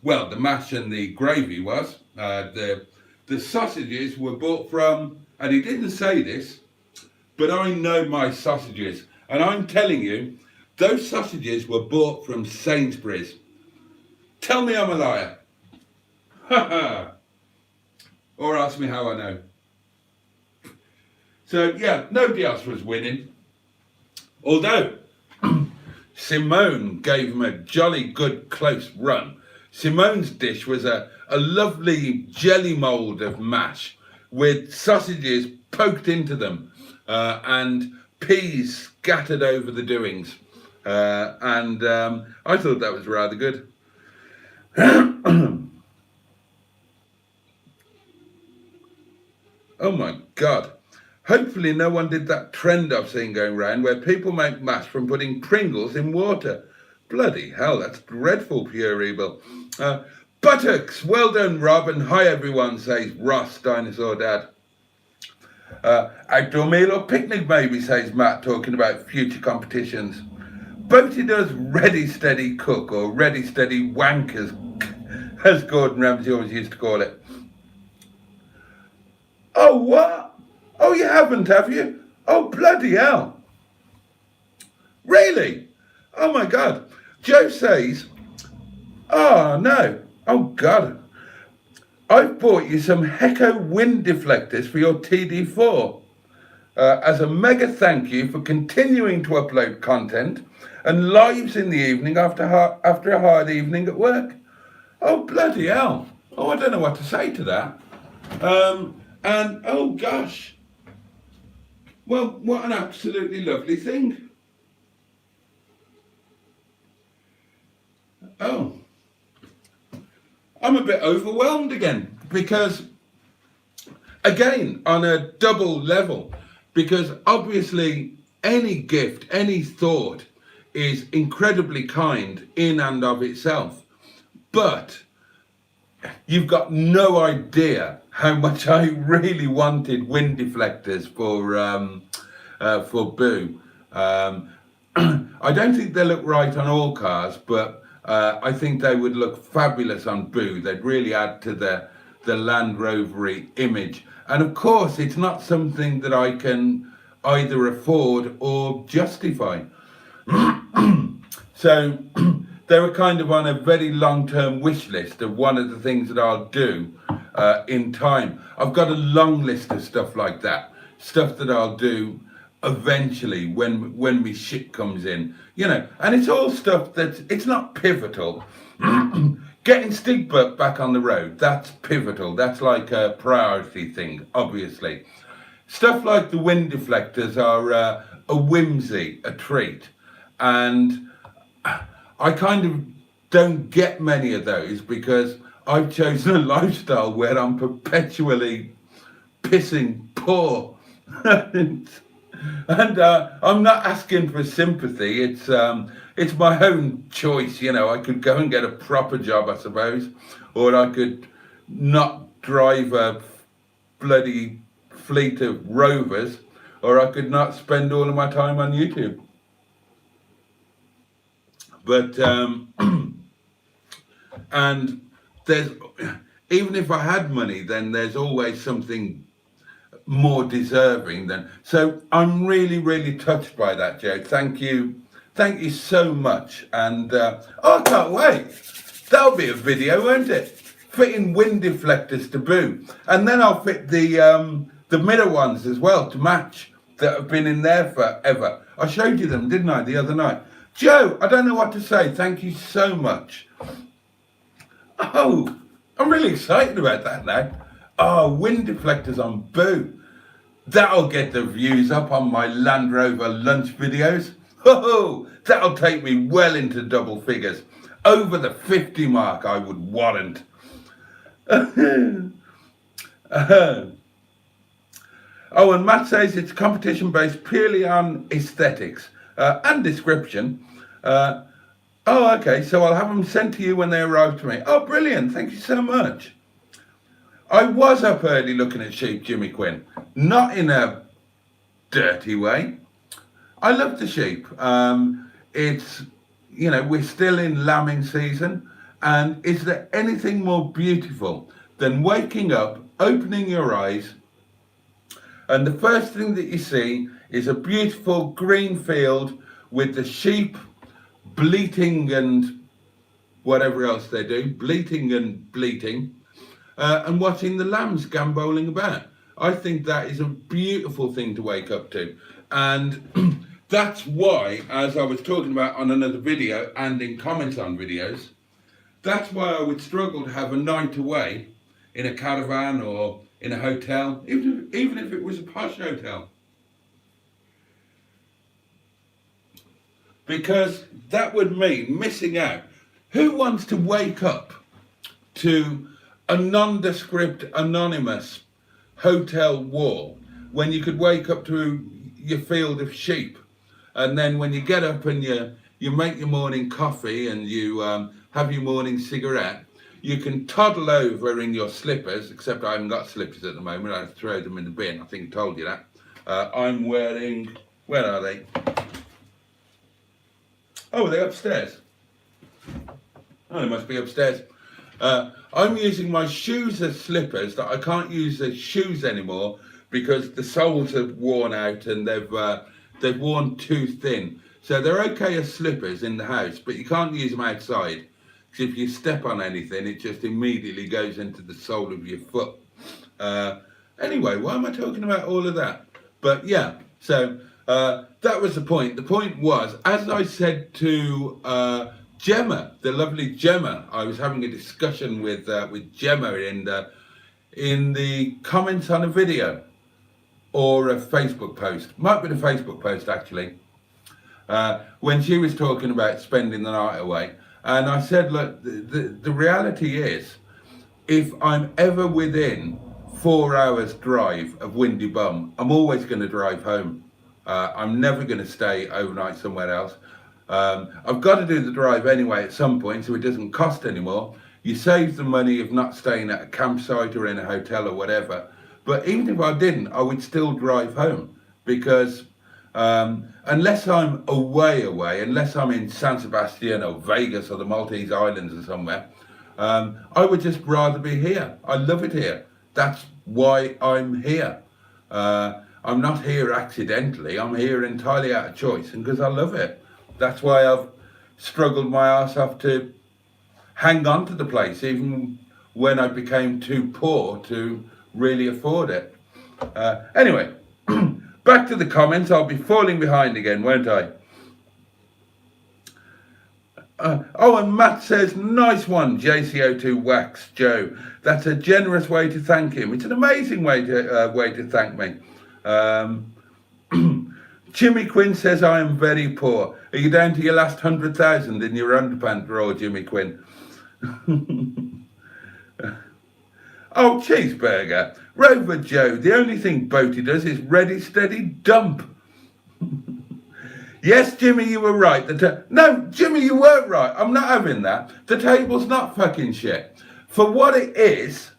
Well, the mash and the gravy was. The sausages were bought from, and he didn't say this, but I know my sausages. And I'm telling you, those sausages were bought from Sainsbury's. Tell me I'm a liar. Ha ha. Or ask me how I know. So yeah, nobody else was winning. Although Simone gave him a jolly good close run. Simone's dish was a lovely jelly mould of mash with sausages poked into them and peas scattered over the doings. And I thought that was rather good. Oh my God. Hopefully no one did that trend I've seen going around where people make mash from putting Pringles in water. Bloody hell, that's dreadful, pure evil. Buttocks, well done, Rob, and hi everyone, says Ross, Dinosaur Dad. Outdoor meal or picnic maybe, says Matt, talking about future competitions. Boaty does ready, steady cook, or ready, steady wankers, as Gordon Ramsay always used to call it. Oh, what? Oh, you haven't, have you? Oh, bloody hell. Really? Oh, my God. Joe says, oh, no. Oh, God. I've bought you some Hecko wind deflectors for your TD4 as a mega thank you for continuing to upload content and lives in the evening after a hard evening at work. Oh, bloody hell. Oh, I don't know what to say to that. And oh gosh, well, what an absolutely lovely thing. Oh, I'm a bit overwhelmed again because, again, on a double level, because obviously any gift, any thought is incredibly kind in and of itself, but you've got no idea how much I really wanted wind deflectors for Boo. I don't think they look right on all cars, but I think they would look fabulous on Boo. They'd really add to the Land Rovery image. And of course, it's not something that I can either afford or justify. So they were kind of on a very long-term wish list of one of the things that I'll do in time. I've got a long list of stuff like that, stuff that I'll do eventually when my shit comes in, you know, and it's all stuff it's not pivotal. Getting Stigbürt back on the road, that's pivotal. That's like a priority thing, obviously. Stuff like the wind deflectors are a whimsy, a treat. And I kind of don't get many of those because I've chosen a lifestyle where I'm perpetually pissing poor. And I'm not asking for sympathy. It's my own choice, you know. I could go and get a proper job, I suppose, or I could not drive a bloody fleet of Rovers, or I could not spend all of my time on YouTube. But and there's, even if I had money, then there's always something more deserving than. So I'm really touched by that, Joe. Thank you so much. And I can't wait. That'll be a video, won't it? Fitting wind deflectors to Boo, and then I'll fit the mirror ones as well to match, that have been in there forever. I showed you them, didn't I, the other night? Joe, I don't know what to say. Thank you so much. Oh, I'm really excited about that now. Oh, wind deflectors on Boo. That'll get the views up on my Land Rover lunch videos. Oh, that'll take me well into double figures. Over the 50 mark, I would warrant. Oh, and Matt says it's competition based purely on aesthetics and description. Oh, okay, so I'll have them sent to you when they arrive to me. Oh, brilliant, thank you so much. I was up early looking at sheep, Jimmy Quinn. Not in a dirty way. I love the sheep. It's, you know, we're still in lambing season. And is there anything more beautiful than waking up, opening your eyes, and the first thing that you see is a beautiful green field with the sheep bleating and whatever else they do, bleating and bleating, and watching the lambs gambolling about. I think that is a beautiful thing to wake up to. And that's why, as I was talking about on another video and in comments on videos, that's why I would struggle to have a night away in a caravan or in a hotel, even if it was a posh hotel. Because that would mean missing out. Who wants to wake up to a nondescript, anonymous hotel wall when you could wake up to your field of sheep? And then when you get up and you make your morning coffee and you have your morning cigarette, you can toddle over in your slippers, except I haven't got slippers at the moment. I throw them in the bin. I think I told you that. I'm wearing, where are they? Oh, they're upstairs. Oh, they must be upstairs. I'm using my shoes as slippers that I can't use as shoes anymore because the soles have worn out and they've worn too thin. So they're okay as slippers in the house, but you can't use them outside. Because if you step on anything, it just immediately goes into the sole of your foot. Anyway, why am I talking about all of that? But yeah, so that was the point. The point was, as I said to Gemma, the lovely Gemma. I was having a discussion with Gemma in the comments on a video or a Facebook post. Might be the Facebook post actually. When she was talking about spending the night away, and I said, look, the reality is, if I'm ever within 4 hours drive of Windy Bum, I'm always going to drive home. I'm never going to stay overnight somewhere else. I've got to do the drive anyway at some point, so it doesn't cost anymore. You save the money of not staying at a campsite or in a hotel or whatever. But even if I didn't, I would still drive home, because unless I'm away, unless I'm in San Sebastian or Vegas or the Maltese Islands or somewhere, I would just rather be here. I love it here. That's why I'm here. I'm not here accidentally. I'm here entirely out of choice and because I love it. That's why I've struggled my ass off to hang on to the place, even when I became too poor to really afford it. Anyway, back to the comments. I'll be falling behind again, won't I? Oh, and Matt says, nice one, JCO2 Wax Joe. That's a generous way to thank him. It's an amazing way to thank me. Jimmy Quinn says, I am very poor. Are you down to your last 100,000 in your underpants drawer, Jimmy Quinn? Oh, cheeseburger. Rover Joe, the only thing Boaty does is ready, steady, dump. Yes, Jimmy, you were right. No, Jimmy, you weren't right. I'm not having that. The table's not fucking shit. For what it is,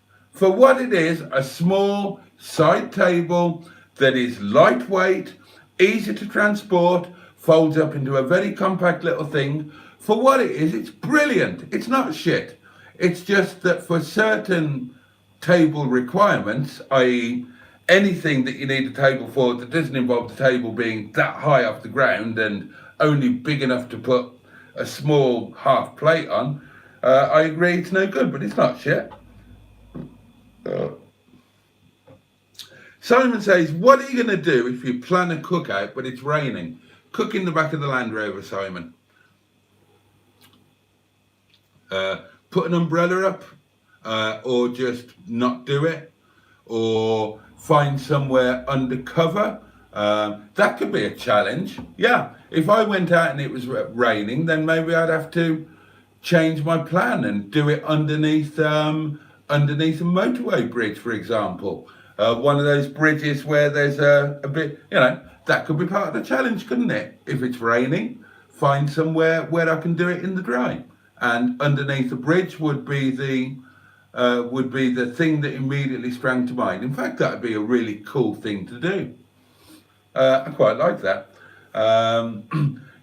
a small side table that is lightweight, easy to transport, folds up into a very compact little thing. For what it is, it's brilliant. It's not shit. It's just that for certain table requirements, i.e. anything that you need a table for that doesn't involve the table being that high off the ground and only big enough to put a small half plate on, I agree it's no good, but it's not shit. Simon says, what are you going to do if you plan a cookout but it's raining? Cook in the back of the Land Rover, Simon. Put an umbrella up, or just not do it, or find somewhere undercover. That could be a challenge. Yeah, if I went out and it was raining, then maybe I'd have to change my plan and do it underneath a motorway bridge, for example. One of those bridges where there's a bit, that could be part of the challenge, couldn't it? If it's raining, find somewhere where I can do it in the dry. And underneath the bridge would be the thing that immediately sprang to mind. In fact, that would be a really cool thing to do. I quite like that.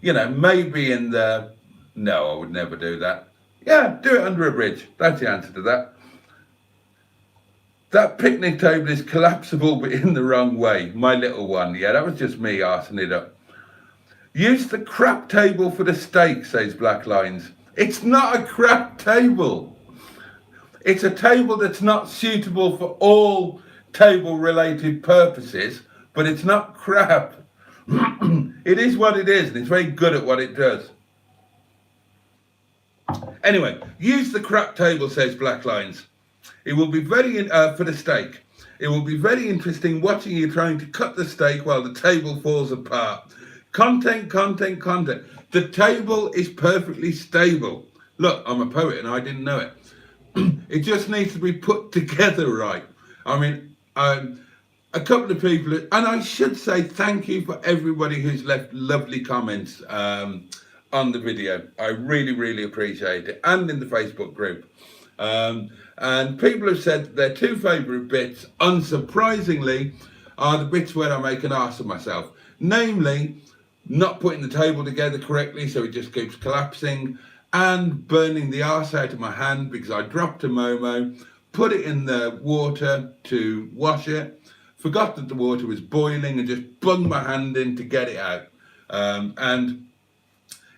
Maybe in the... No, I would never do that. Yeah, do it under a bridge. That's the answer to that. That picnic table is collapsible, but in the wrong way. My little one. Yeah, that was just me arsing it up. Use the crap table for the steak, says Black Lines. It's not a crap table. It's a table that's not suitable for all table-related purposes, but it's not crap. It is what it is, and it's very good at what it does. Anyway, use the crap table, says Black Lines. It will be very, for the steak, it will be very interesting watching you trying to cut the steak while the table falls apart. Content. The table is perfectly stable. Look, I'm a poet and I didn't know it. It just needs to be put together right. I mean, a couple of people, and I should say thank you for everybody who's left lovely comments on the video. I really, really appreciate it. And in the Facebook group. And people have said their two favourite bits, unsurprisingly, are the bits where I make an arse of myself. Namely, not putting the table together correctly so it just keeps collapsing, and burning the arse out of my hand because I dropped a Momo, put it in the water to wash it, forgot that the water was boiling and just bunged my hand in to get it out. And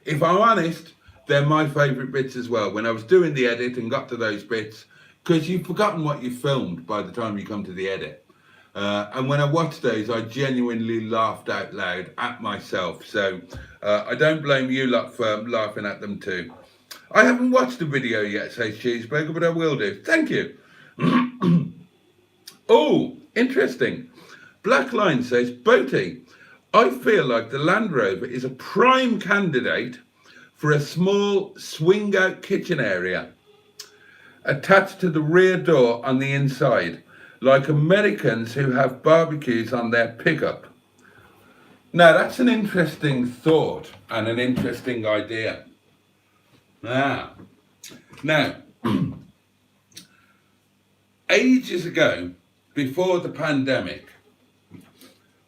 if I'm honest, they're my favourite bits as well. When I was doing the edit and got to those bits, because you've forgotten what you filmed by the time you come to the edit. And when I watched those, I genuinely laughed out loud at myself. So I don't blame you lot for laughing at them too. I haven't watched the video yet, says Cheeseburger, but I will do. Thank you. Oh, interesting. Black Line says, Boaty, I feel like the Land Rover is a prime candidate for a small swing-out kitchen area attached to the rear door on the inside, like Americans who have barbecues on their pickup. Now, that's an interesting thought and an interesting idea. Now, ages ago, before the pandemic,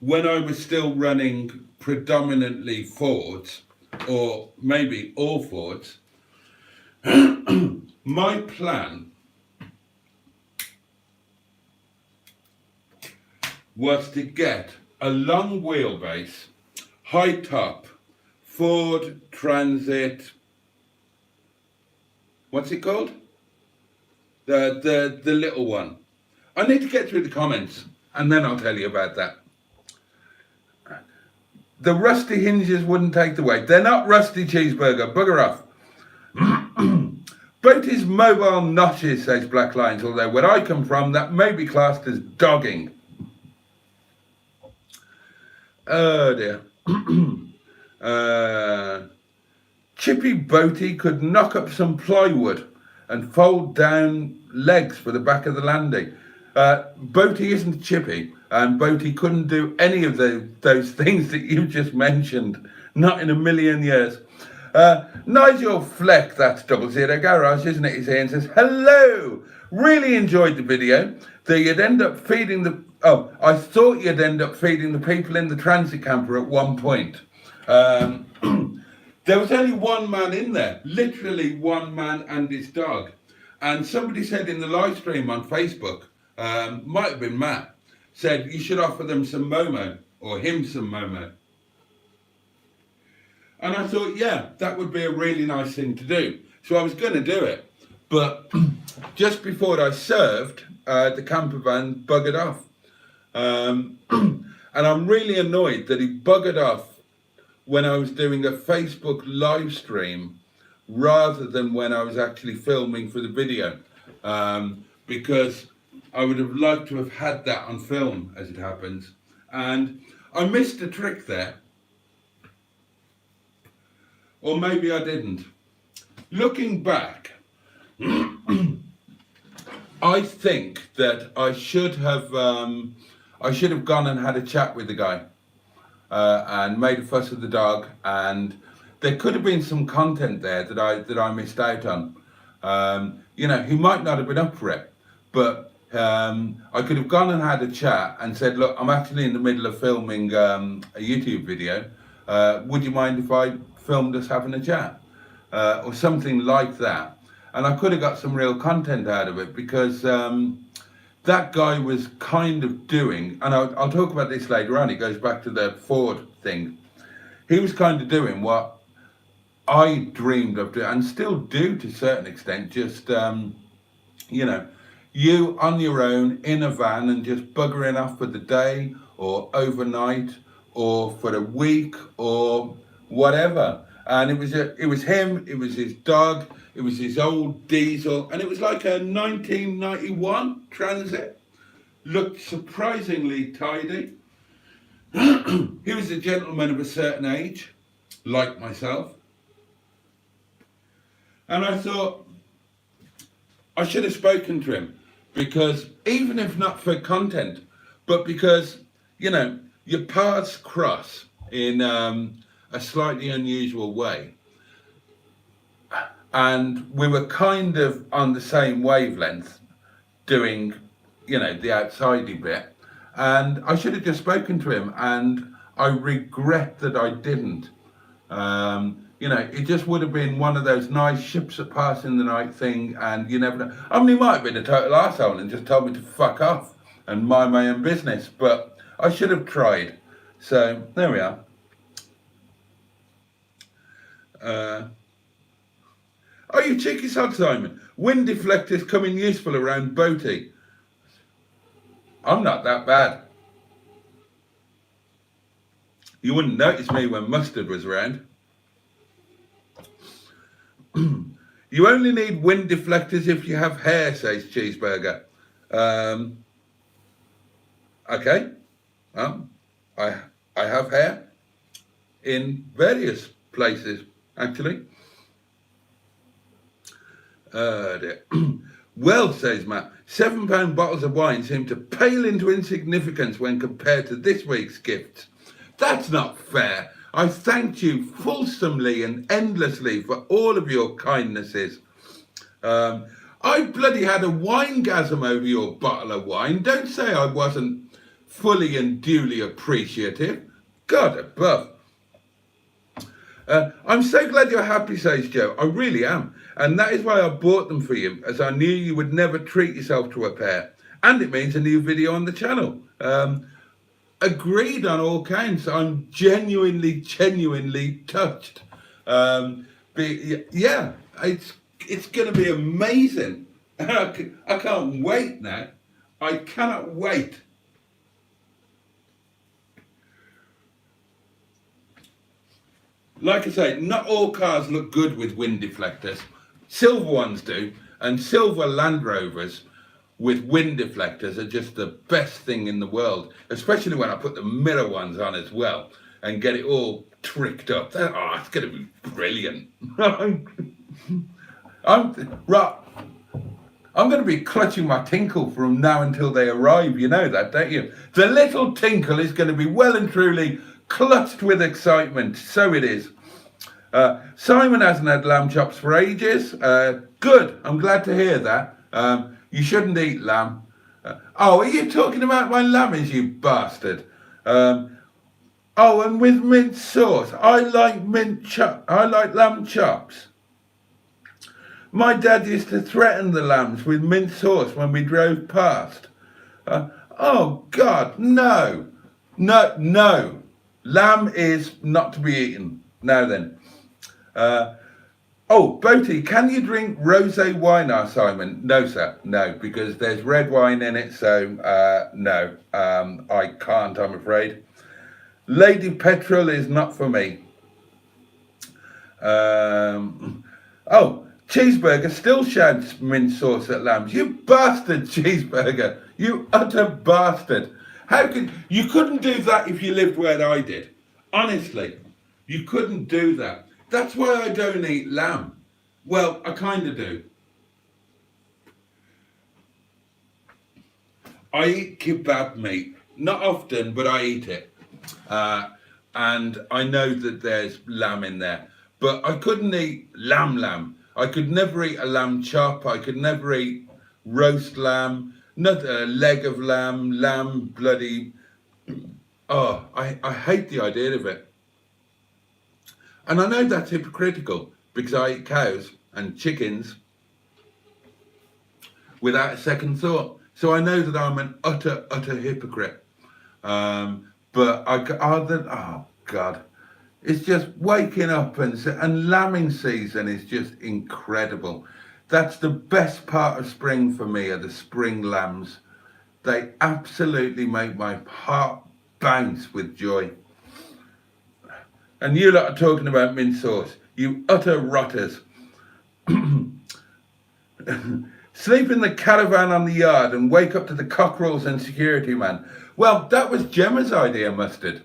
when I was still running predominantly Fords, or maybe all Fords, my plan was to get a long wheelbase, high top, Ford Transit, what's it called? The little one. I need to get through the comments and then I'll tell you about that. The rusty hinges wouldn't take the weight. They're not rusty, Cheeseburger. Bugger off. Boaty's mobile notches, says Black Lines, although where I come from, that may be classed as dogging. Oh dear. Chippy Boaty could knock up some plywood and fold down legs for the back of the landing. Boaty isn't chippy, and Boaty couldn't do any of those things that you just mentioned. Not in a million years. Nigel Fleck, that's 00 Garage, isn't it? He's here and says, hello! Really enjoyed the video. That you'd end up feeding the... Oh, I thought you'd end up feeding the people in the transit camper at one point. There was only one man in there. Literally one man and his dog. And somebody said in the live stream on Facebook, might have been Matt, said you should offer them some Momo, or him some Momo. And I thought, yeah, that would be a really nice thing to do. So I was going to do it. But just before I served, the camper van buggered off. And I'm really annoyed that he buggered off when I was doing a Facebook live stream rather than when I was actually filming for the video. Because I would have liked to have had that on film, as it happens. And I missed a trick there. Or maybe I didn't. Looking back, I think that I should have gone and had a chat with the guy and made a fuss of the dog, and there could have been some content there that I missed out on. You know, he might not have been up for it, but I could have gone and had a chat and said, look, I'm actually in the middle of filming a YouTube video. Would you mind if I filmed us having a chat? Or something like that. And I could have got some real content out of it, because that guy was kind of doing, and I'll talk about this later on, it goes back to the Ford thing. He was kind of doing what I dreamed of doing, and still do to a certain extent, just, you know, you on your own in a van and just buggering off for the day or overnight or for a week or whatever. And it was him, it was his dog, it was his old diesel, and it was like a 1991 Transit. Looked surprisingly tidy. He was a gentleman of a certain age, like myself. And I thought I should have spoken to him, because even if not for content, but because, you know, your paths cross in a slightly unusual way. And we were kind of on the same wavelength doing, you know, the outsidey bit. And I should have just spoken to him, and I regret that I didn't. You know, it just would have been one of those nice ships that pass in the night thing, and you never know. I mean, he might have been a total arsehole and just told me to fuck off and mind my own business, but I should have tried. So, there we are. Oh, you cheeky sod, Simon. Wind deflectors come in useful around Boaty. I'm not that bad. You wouldn't notice me when Mustard was around. You only need wind deflectors if you have hair, says Cheeseburger. Okay. I have hair in various places, actually. Well, says Matt, £7 bottles of wine seem to pale into insignificance when compared to this week's gifts. That's not fair. I thanked you fulsomely and endlessly for all of your kindnesses. I bloody had a winegasm over your bottle of wine. Don't say I wasn't fully and duly appreciative. God above. I'm so glad you're happy, says Joe. I really am. And that is why I bought them for you, as I knew you would never treat yourself to a pair. And it means a new video on the channel. Agreed on all counts. I'm genuinely touched. Yeah, it's going to be amazing. I can't wait now. I cannot wait. Like I say, not all cars look good with wind deflectors. Silver ones do, and silver Land Rovers with wind deflectors are just the best thing in the world, especially when I put the mirror ones on as well and get it all tricked up. Oh, it's going to be brilliant. I'm going to be clutching my tinkle from now until they arrive. You know that, don't you? The little tinkle is going to be well and truly clutched with excitement. So it is. Simon hasn't had lamb chops for ages. Good. I'm glad to hear that. You shouldn't eat lamb. Oh, are you talking about my lammies, you bastard? Oh, and with mint sauce. I like lamb chops. My dad used to threaten the lambs with mint sauce when we drove past. Oh, God, no. No. Lamb is not to be eaten. Now then. Oh, Boaty, can you drink rosé wine, asked Simon? No, sir. No, because there's red wine in it, so no. I can't, I'm afraid. Lady Petrol is not for me. Oh, Cheeseburger still shouts mint sauce at lambs. You bastard, Cheeseburger. You utter bastard. You couldn't do that if you lived where I did. Honestly, you couldn't do that. That's why I don't eat lamb. Well, I kind of do. I eat kebab meat. Not often, but I eat it. And I know that there's lamb in there. But I couldn't eat lamb. I could never eat a lamb chop. I could never eat roast lamb. Not a leg of lamb bloody... Oh, I hate the idea of it. And I know that's hypocritical because I eat cows and chickens without a second thought. So I know that I'm an utter hypocrite. But oh God, it's just waking up and lambing season is just incredible. That's the best part of spring for me, are the spring lambs. They absolutely make my heart bounce with joy. And you lot are talking about mint sauce. You utter rotters. Sleep in the caravan on the yard and wake up to the cockerels and security man. Well, that was Gemma's idea, Mustard.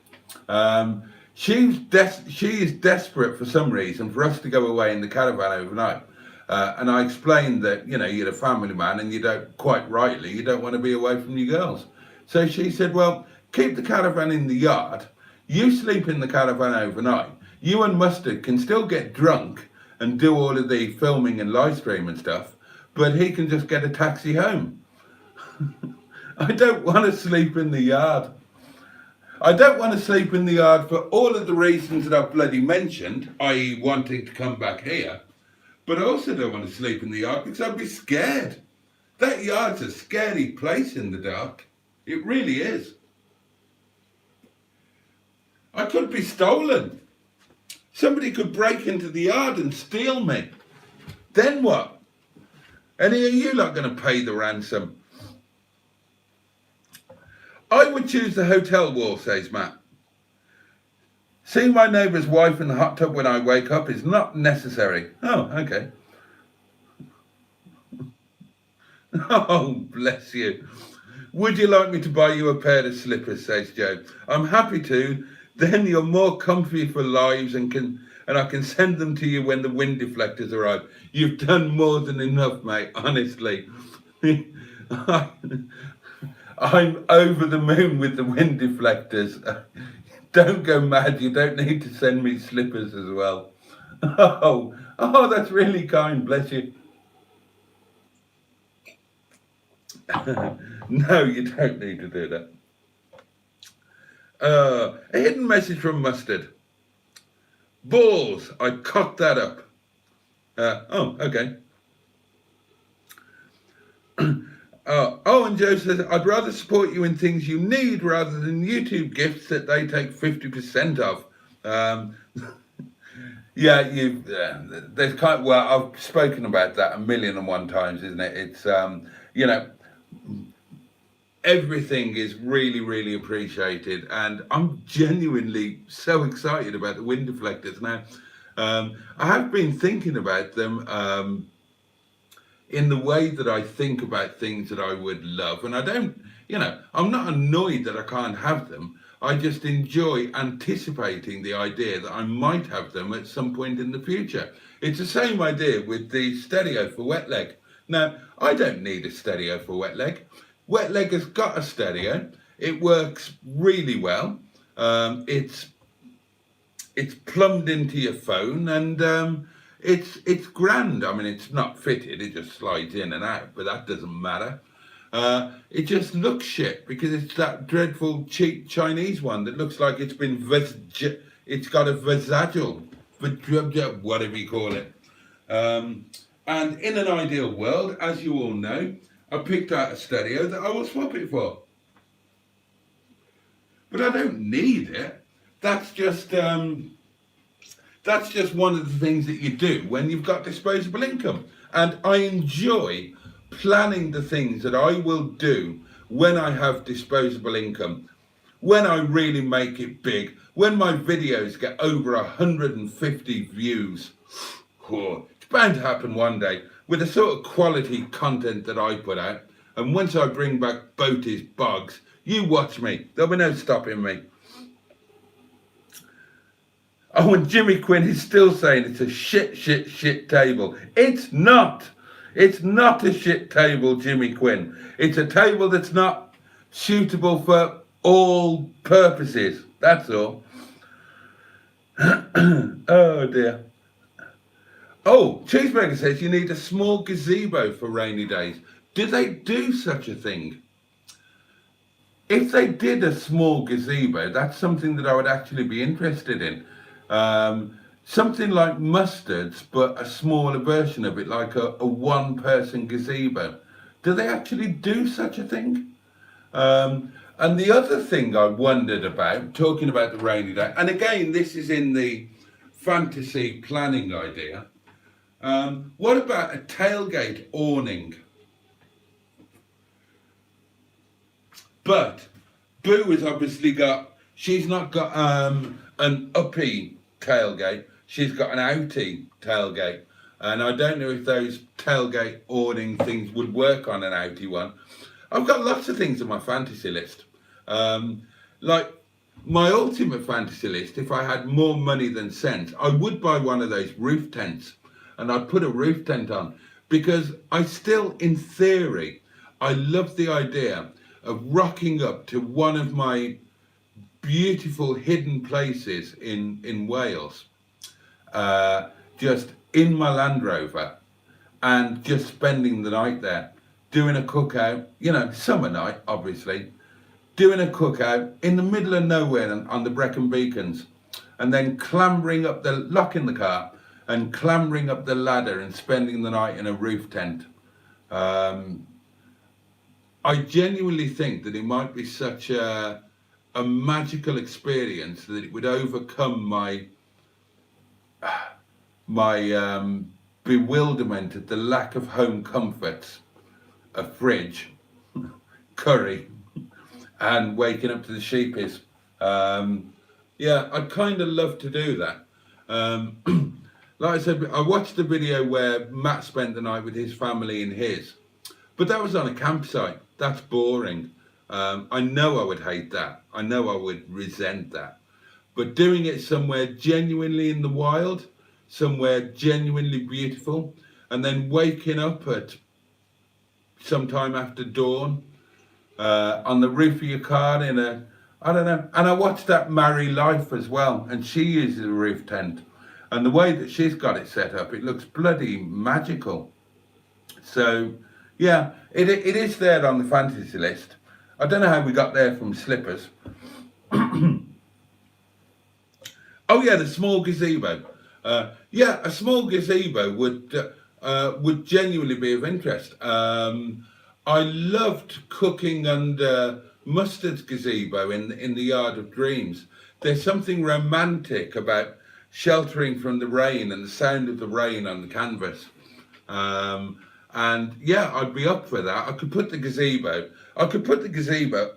She is desperate for some reason for us to go away in the caravan overnight. And I explained that, you know, you're a family man and you don't, quite rightly, you don't want to be away from your girls. So she said, well, keep the caravan in the yard. You sleep in the caravan overnight. You and Mustard can still get drunk and do all of the filming and live stream and stuff, but he can just get a taxi home. I don't want to sleep in the yard. I don't want to sleep in the yard for all of the reasons that I've bloody mentioned, i.e. wanting to come back here, but I also don't want to sleep in the yard because I'd be scared. That yard's a scary place in the dark. It really is. I could be stolen. Somebody could break into the yard and steal me. Then what? Any of you not going to pay the ransom? I would choose the hotel wall, says Matt. Seeing my neighbour's wife in the hot tub when I wake up is not necessary. Oh, okay. Oh, bless you. Would you like me to buy you a pair of slippers, says Joe. I'm happy to. Then you're more comfy for lives and I can send them to you when the wind deflectors arrive. You've done more than enough, mate, honestly. I'm over the moon with the wind deflectors. Don't go mad. You don't need to send me slippers as well. Oh, that's really kind. Bless you. No, you don't need to do that. A hidden message from Mustard. Balls. I cocked that up. Oh, okay. And Joe says, I'd rather support you in things you need rather than YouTube gifts that they take 50% of. Yeah, there's well, I've spoken about that 1,000,001 times, isn't it? It's, you know, everything is really, really appreciated. And I'm genuinely so excited about the wind deflectors now. I have been thinking about them, in the way that I think about things that I would love. And I don't, I'm not annoyed that I can't have them. I just enjoy anticipating the idea that I might have them at some point in the future. It's the same idea with the stereo for Wetleg. Now, I don't need a stereo for Wetleg. Wetleg has got a stereo. It works really well. It's plumbed into your phone and it's grand. I mean, it's not fitted, it just slides in and out, but that doesn't matter. It just looks shit because it's that dreadful cheap Chinese one that looks like it's been it's got a vesicle, whatever you call it. And in an ideal world, as you all know, I picked out a stereo that I will swap it for. But I don't need it. That's just one of the things that you do when you've got disposable income. And I enjoy planning the things that I will do when I have disposable income, when I really make it big, when my videos get over 150 views. Oh, it's bound to happen one day with the sort of quality content that I put out. And once I bring back Boaty's bogs, you watch me. There'll be no stopping me. Oh, and Jimmy Quinn is still saying it's a shit table. It's not. It's not a shit table, Jimmy Quinn. It's a table that's not suitable for all purposes. That's all. Oh, dear. Oh, Cheeseburger says you need a small gazebo for rainy days. Do they do such a thing? If they did a small gazebo, that's something that I would actually be interested in. Something like Mustard's, but a smaller version of it, like a one-person gazebo. Do they actually do such a thing? And the other thing I wondered about, talking about the rainy day, and again, this is in the fantasy planning idea, what about a tailgate awning? But Boo has obviously she's not got an uppy tailgate, she's got an outie tailgate. And I don't know if those tailgate awning things would work on an outie one. I've got lots of things on my fantasy list. Like my ultimate fantasy list, if I had more money than sense, I would buy one of those roof tents and I'd put a roof tent on, because I still, in theory, I love the idea of rocking up to one of my beautiful hidden places in Wales, just in my Land Rover, and just spending the night there, doing a cookout, summer night, obviously, doing a cookout in the middle of nowhere on the Brecon Beacons, and then locking the car and clambering up the ladder and spending the night in a roof tent. I genuinely think that it might be such a magical experience that it would overcome my bewilderment at the lack of home comforts, a fridge, curry, and waking up to the sheepies. Yeah, I'd kind of love to do that. Like I said, I watched the video where Matt spent the night with his family in his, But that was on a campsite. That's boring. I know I would hate that. I know I would resent that. But doing it somewhere genuinely in the wild, somewhere genuinely beautiful, and then waking up at sometime after dawn on the roof of your car in a, I don't know. And I watched that Marry Life as well, and she uses a roof tent. And the way that she's got it set up, it looks bloody magical. So, yeah, it is there on the fantasy list. I don't know how we got there from slippers. Oh yeah, the small gazebo. Yeah, a small gazebo would genuinely be of interest. I loved cooking under Mustard's gazebo in the Yard of Dreams. There's something romantic about sheltering from the rain and the sound of the rain on the canvas. And yeah, I'd be up for that. I could put the gazebo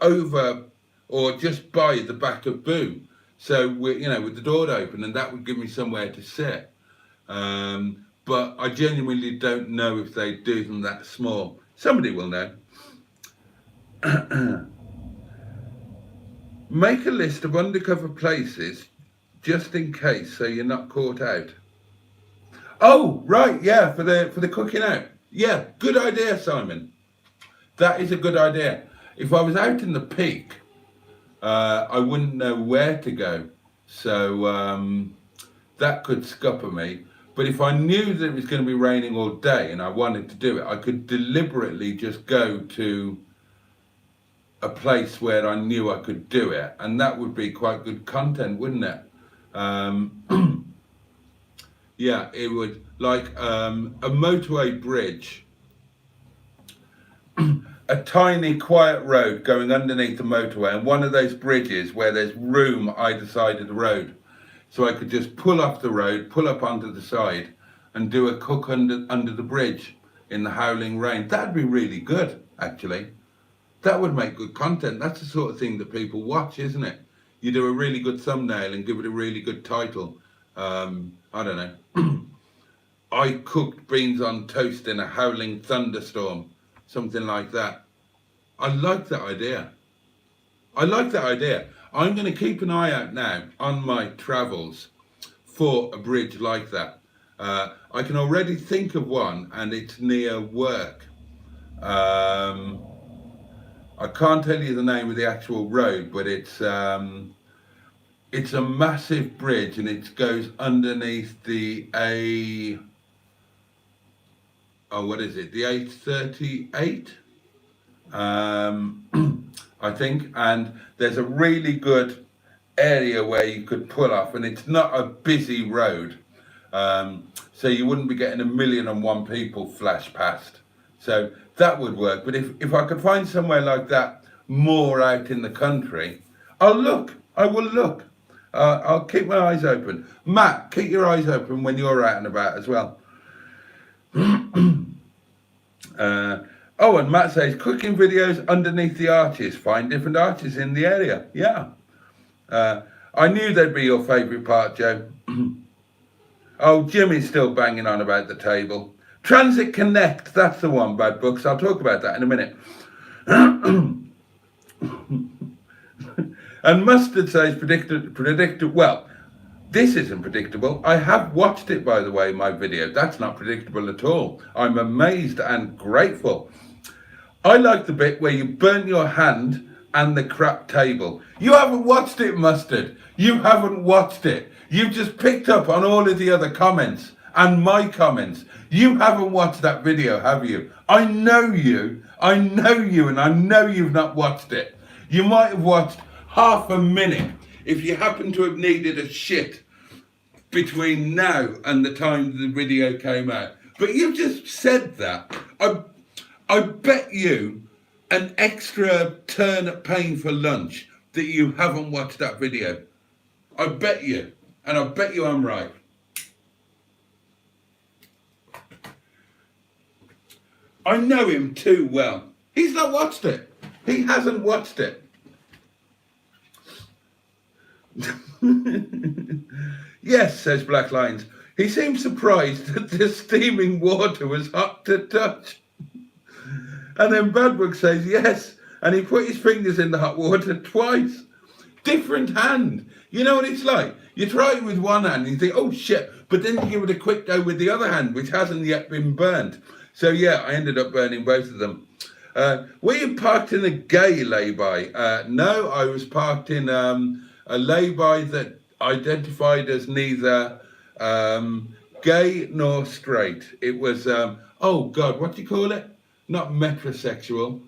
over or just by the back of Boo. So, with the door open, and that would give me somewhere to sit. But I genuinely don't know if they do them that small. Somebody will know. Make a list of undercover places just in case, so you're not caught out. Oh, right, yeah, for the cooking out. Yeah, good idea, Simon. That is a good idea. If I was out in the peak, I wouldn't know where to go. So that could scupper me. But if I knew that it was going to be raining all day and I wanted to do it, I could deliberately just go to a place where I knew I could do it. And that would be quite good content, wouldn't it? Yeah, it would, like a motorway bridge, a tiny quiet road going underneath the motorway, and one of those bridges where there's room either side of the road. So I could just pull off the road, pull up onto the side and do a cook under the bridge in the howling rain. That'd be really good, actually. That would make good content. That's the sort of thing that people watch, isn't it? You do a really good thumbnail and give it a really good title. I don't know. I cooked beans on toast in a howling thunderstorm. Something like that. I like that idea. I like that idea. I'm going to keep an eye out now on my travels for a bridge like that. I can already think of one, and it's near work. I can't tell you the name of the actual road, but it's a massive bridge, and it goes underneath the what is it? The 838, I think. And there's a really good area where you could pull off, and it's not a busy road. So you wouldn't be getting 1,000,001 people flash past. So that would work. But if I could find somewhere like that more out in the country, I'll look. I will look. I'll keep my eyes open. Matt, keep your eyes open when you're out and about as well. Oh, and Matt says, cooking videos underneath the arches. Find different arches in the area. Yeah. I knew they'd be your favourite part, Joe. Oh, Jimmy's still banging on about the table. Transit Connect, that's the one, Bad Books. I'll talk about that in a minute. And Mustard says, predictable. Well, this isn't predictable. I have watched it, by the way, my video. That's not predictable at all. I'm amazed and grateful. I like the bit where you burnt your hand and the crap table. You haven't watched it, Mustard. You haven't watched it. You've just picked up on all of the other comments and my comments. You haven't watched that video, have you? I know you, and I know you've not watched it. You might have watched half a minute if you happen to have needed a shit between now and the time the video came out. But you just said that. I bet you an extra turnip pain for lunch that you haven't watched that video. I bet you. And I bet you I'm right. I know him too well. He's not watched it. He hasn't watched it. Yes, says Black Lines. He seemed surprised that the steaming water was hot to touch. And then Badbook says yes. And he put his fingers in the hot water twice. Different hand. You know what it's like? You try it with one hand and you think, oh shit. But then you give it a quick go with the other hand, which hasn't yet been burnt. So yeah, I ended up burning both of them. Were you parked in a gay lay-by? No, I was parked in a lay-by that identified as neither gay nor straight. It was, oh God, what do you call it? Not metrosexual,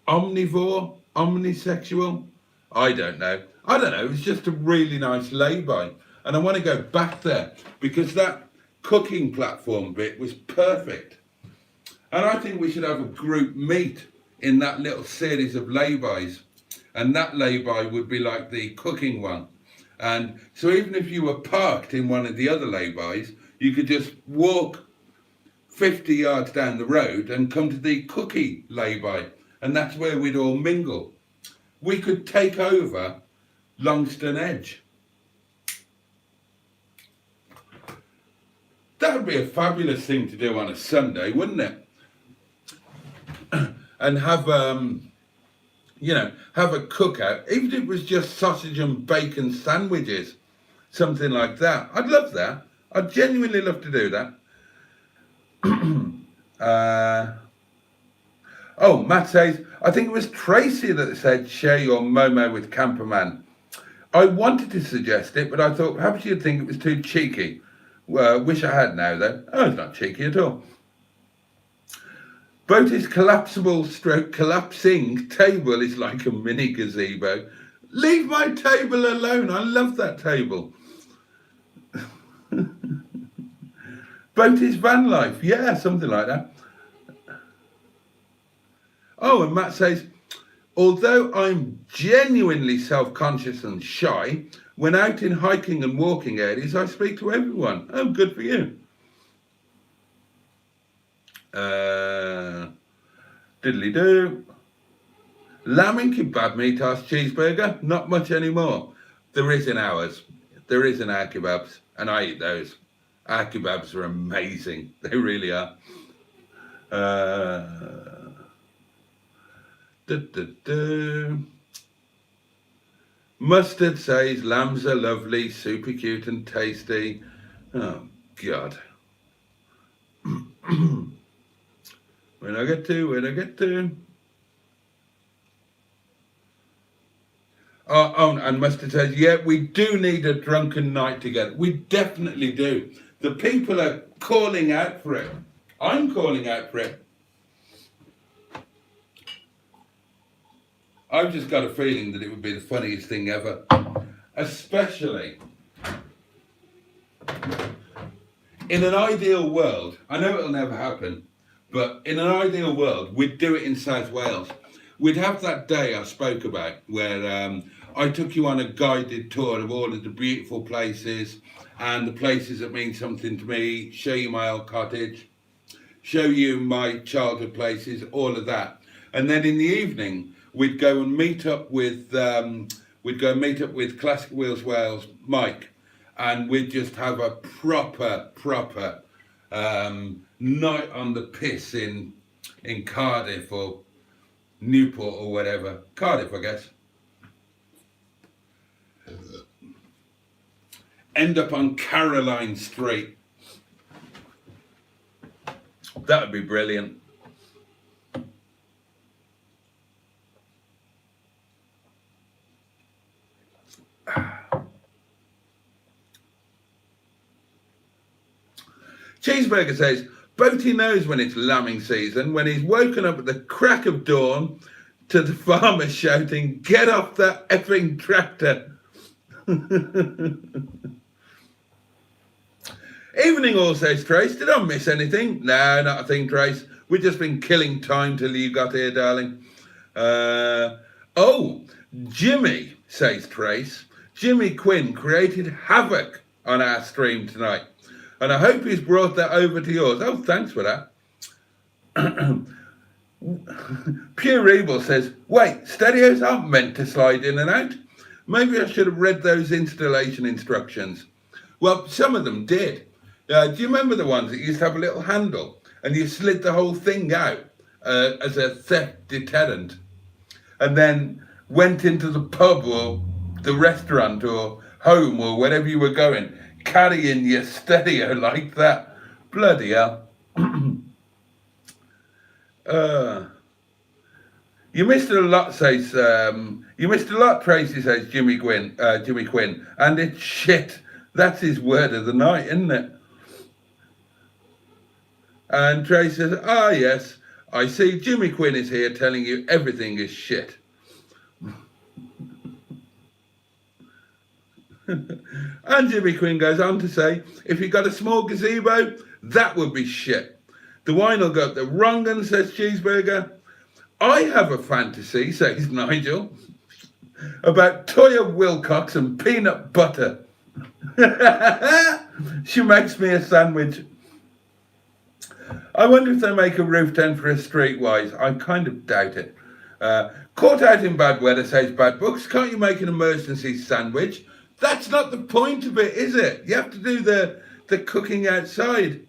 omnivore, omnisexual. I don't know. It was just a really nice lay-by. And I want to go back there because that cooking platform bit was perfect. And I think we should have a group meet in that little series of lay-bys. And that lay-by would be like the cooking one. And so even if you were parked in one of the other lay-bys, you could just walk 50 yards down the road and come to the cookie lay-by. And that's where we'd all mingle. We could take over Longston Edge. That would be a fabulous thing to do on a Sunday, wouldn't it? And have, you know, have a cookout, even if it was just sausage and bacon sandwiches, something like that. I'd love that. I'd genuinely love to do that. Oh, Matt says, I think it was Tracy that said share your Momo with Camperman. I wanted to suggest it, but I thought perhaps you'd think it was too cheeky. Well, wish I had now though. Oh, it's not cheeky at all. Boaty's collapsible stroke collapsing table is like a mini gazebo. Leave my table alone. I love that table. Boaty's van life. Yeah, something like that. Oh, and Matt says, although I'm genuinely self-conscious and shy, when out in hiking and walking areas, I speak to everyone. Oh, good for you. Diddly-do. Lamb and kebab meat cheeseburger, not much anymore. There is in ours. There is in our kebabs, and I eat those. Our kebabs are amazing. They really are. Mustard says lambs are lovely, super cute and tasty. Oh, God. When I get to. Oh, and Mustard says, yeah, we do need a drunken night together. We definitely do. The people are calling out for it. I'm calling out for it. I've just got a feeling that it would be the funniest thing ever. Especially in an ideal world. I know it'll never happen, but in an ideal world, we'd do it in South Wales. We'd have that day I spoke about where I took you on a guided tour of all of the beautiful places and the places that mean something to me, show you my old cottage, show you my childhood places, all of that. And then in the evening, we'd go and meet up with Classic Wheels Wales Mike, and we'd just have a proper night on the piss in Cardiff or Newport or whatever. Cardiff, I guess. End up on Caroline Street. That would be brilliant. Cheeseburger says, Boaty knows when it's lambing season, when he's woken up at the crack of dawn to the farmer shouting, get off that effing tractor. Evening all, says Trace. Did I miss anything? No, not a thing, Trace. We've just been killing time till you got here, darling. Oh, Jimmy, says Trace. Jimmy Quinn created havoc on our stream tonight. And I hope he's brought that over to yours. Oh, thanks for that. Pure Evil says, wait, stereos aren't meant to slide in and out. Maybe I should have read those installation instructions. Well, some of them did. Do you remember the ones that used to have a little handle and you slid the whole thing out as a theft deterrent, and then went into the pub or the restaurant or home or wherever you were going, carrying your stereo like that. Bloody hell. You missed a lot, says you missed a lot, Tracy, says Jimmy Quinn, and it's shit. That's his word of the night, isn't it? And Tracy says, ah yes, I see Jimmy Quinn is here telling you everything is shit. And Jimmy Quinn goes on to say, if you got a small gazebo, that would be shit. The wine will go up the wrong un, says Cheeseburger. I have a fantasy, says Nigel, about Toya Wilcox and peanut butter. She makes me a sandwich. I wonder if they make a roof tent for a streetwise. I kind of doubt it. Caught out in bad weather, says Bad Books. Can't you make an emergency sandwich? That's not the point of it, is it? You have to do the cooking outside.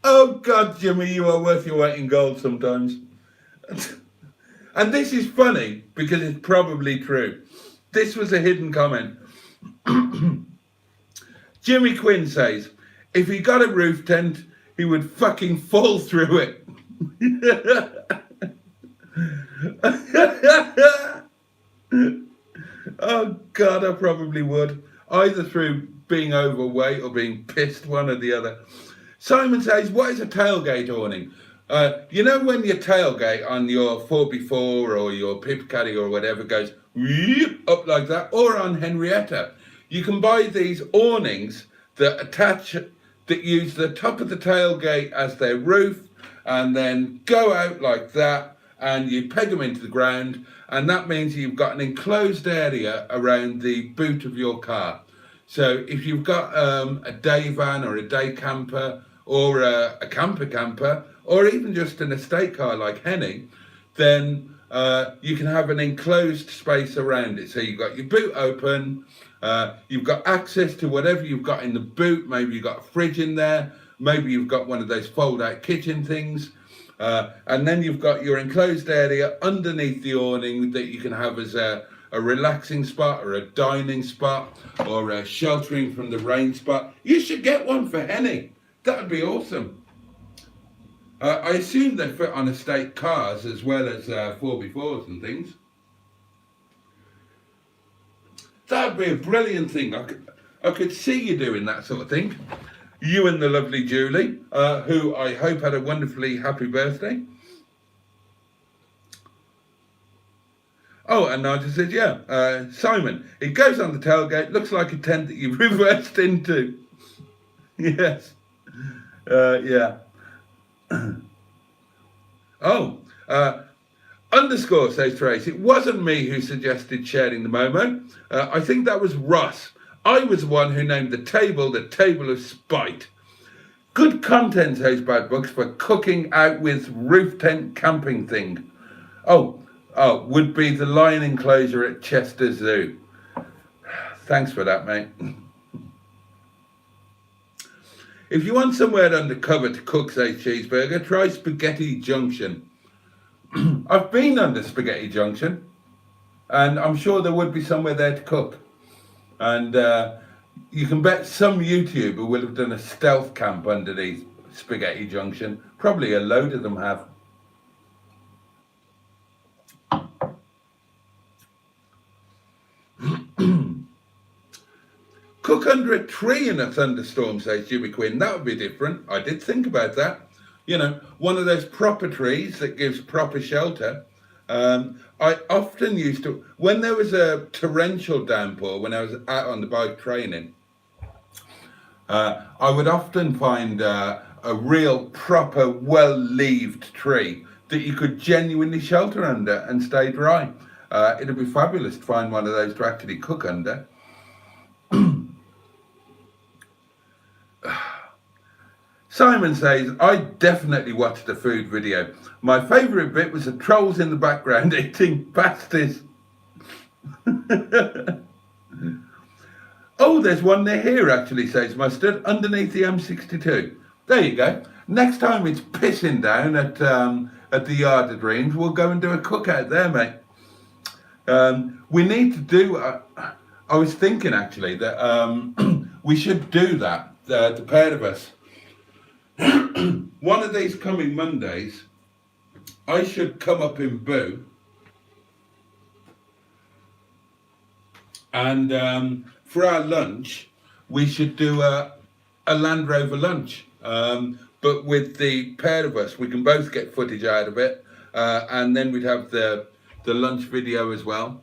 Oh God, Jimmy, you are worth your weight in gold sometimes. And this is funny because it's probably true. This was a hidden comment. Jimmy Quinn says, if he got a roof tent, he would fucking fall through it. Oh God, I probably would. Either through being overweight or being pissed, one or the other. Simon says, what is a tailgate awning? You know when your tailgate on your 4x4 or your pip caddy or whatever goes up like that, or on Henrietta, you can buy these awnings that attach, that use the top of the tailgate as their roof and then go out like that, and you peg them into the ground, and that means you've got an enclosed area around the boot of your car. So if you've got a day van or a day camper or a camper, or even just an estate car like Henny, then you can have an enclosed space around it. So you've got your boot open, you've got access to whatever you've got in the boot. Maybe you've got a fridge in there, maybe you've got one of those fold-out kitchen things, and then you've got your enclosed area underneath the awning that you can have as a relaxing spot or a dining spot or a sheltering from the rain spot. You should get one for Henny. That would be awesome. I assume they fit on estate cars as well as 4x4s and things. That would be a brilliant thing. I could see you doing that sort of thing. You and the lovely Julie, who I hope had a wonderfully happy birthday. Oh, and Nigel says, yeah, Simon, it goes on the tailgate, looks like a tent that you've reversed into. Yes. Yeah. Oh, underscore, says Trace, it wasn't me who suggested sharing the Momo. I think that was Ross. I was the one who named the table of spite. Good content, says Bad Books, for cooking out with roof tent camping thing. Oh, would be the lion enclosure at Chester Zoo. Thanks for that, mate. If you want somewhere undercover to cook, says Cheeseburger, try Spaghetti Junction. I've been under Spaghetti Junction, and I'm sure there would be somewhere there to cook. And you can bet some YouTuber will have done a stealth camp underneath Spaghetti Junction. Probably a load of them have. Cook under a tree in a thunderstorm, says Jimmy Quinn. That would be different. I did think about that. You know, one of those proper trees that gives proper shelter. I often used to, when there was a torrential downpour, when I was out on the bike training, I would often find a real proper well-leaved tree that you could genuinely shelter under and stay dry. It'd be fabulous to find one of those to actually cook under. Simon says, I definitely watched the food video. My favourite bit was the trolls in the background eating pasties. Oh, there's one near here actually, says Mustard, underneath the M62. There you go. Next time it's pissing down at the Yard of Dreams, we'll go and do a cookout there, mate. We need to do, I was thinking actually that we should do that, the pair of us. One of these coming Mondays, I should come up in Boo and for our lunch, we should do a Land Rover lunch. But with the pair of us, we can both get footage out of it, and then we'd have the lunch video as well.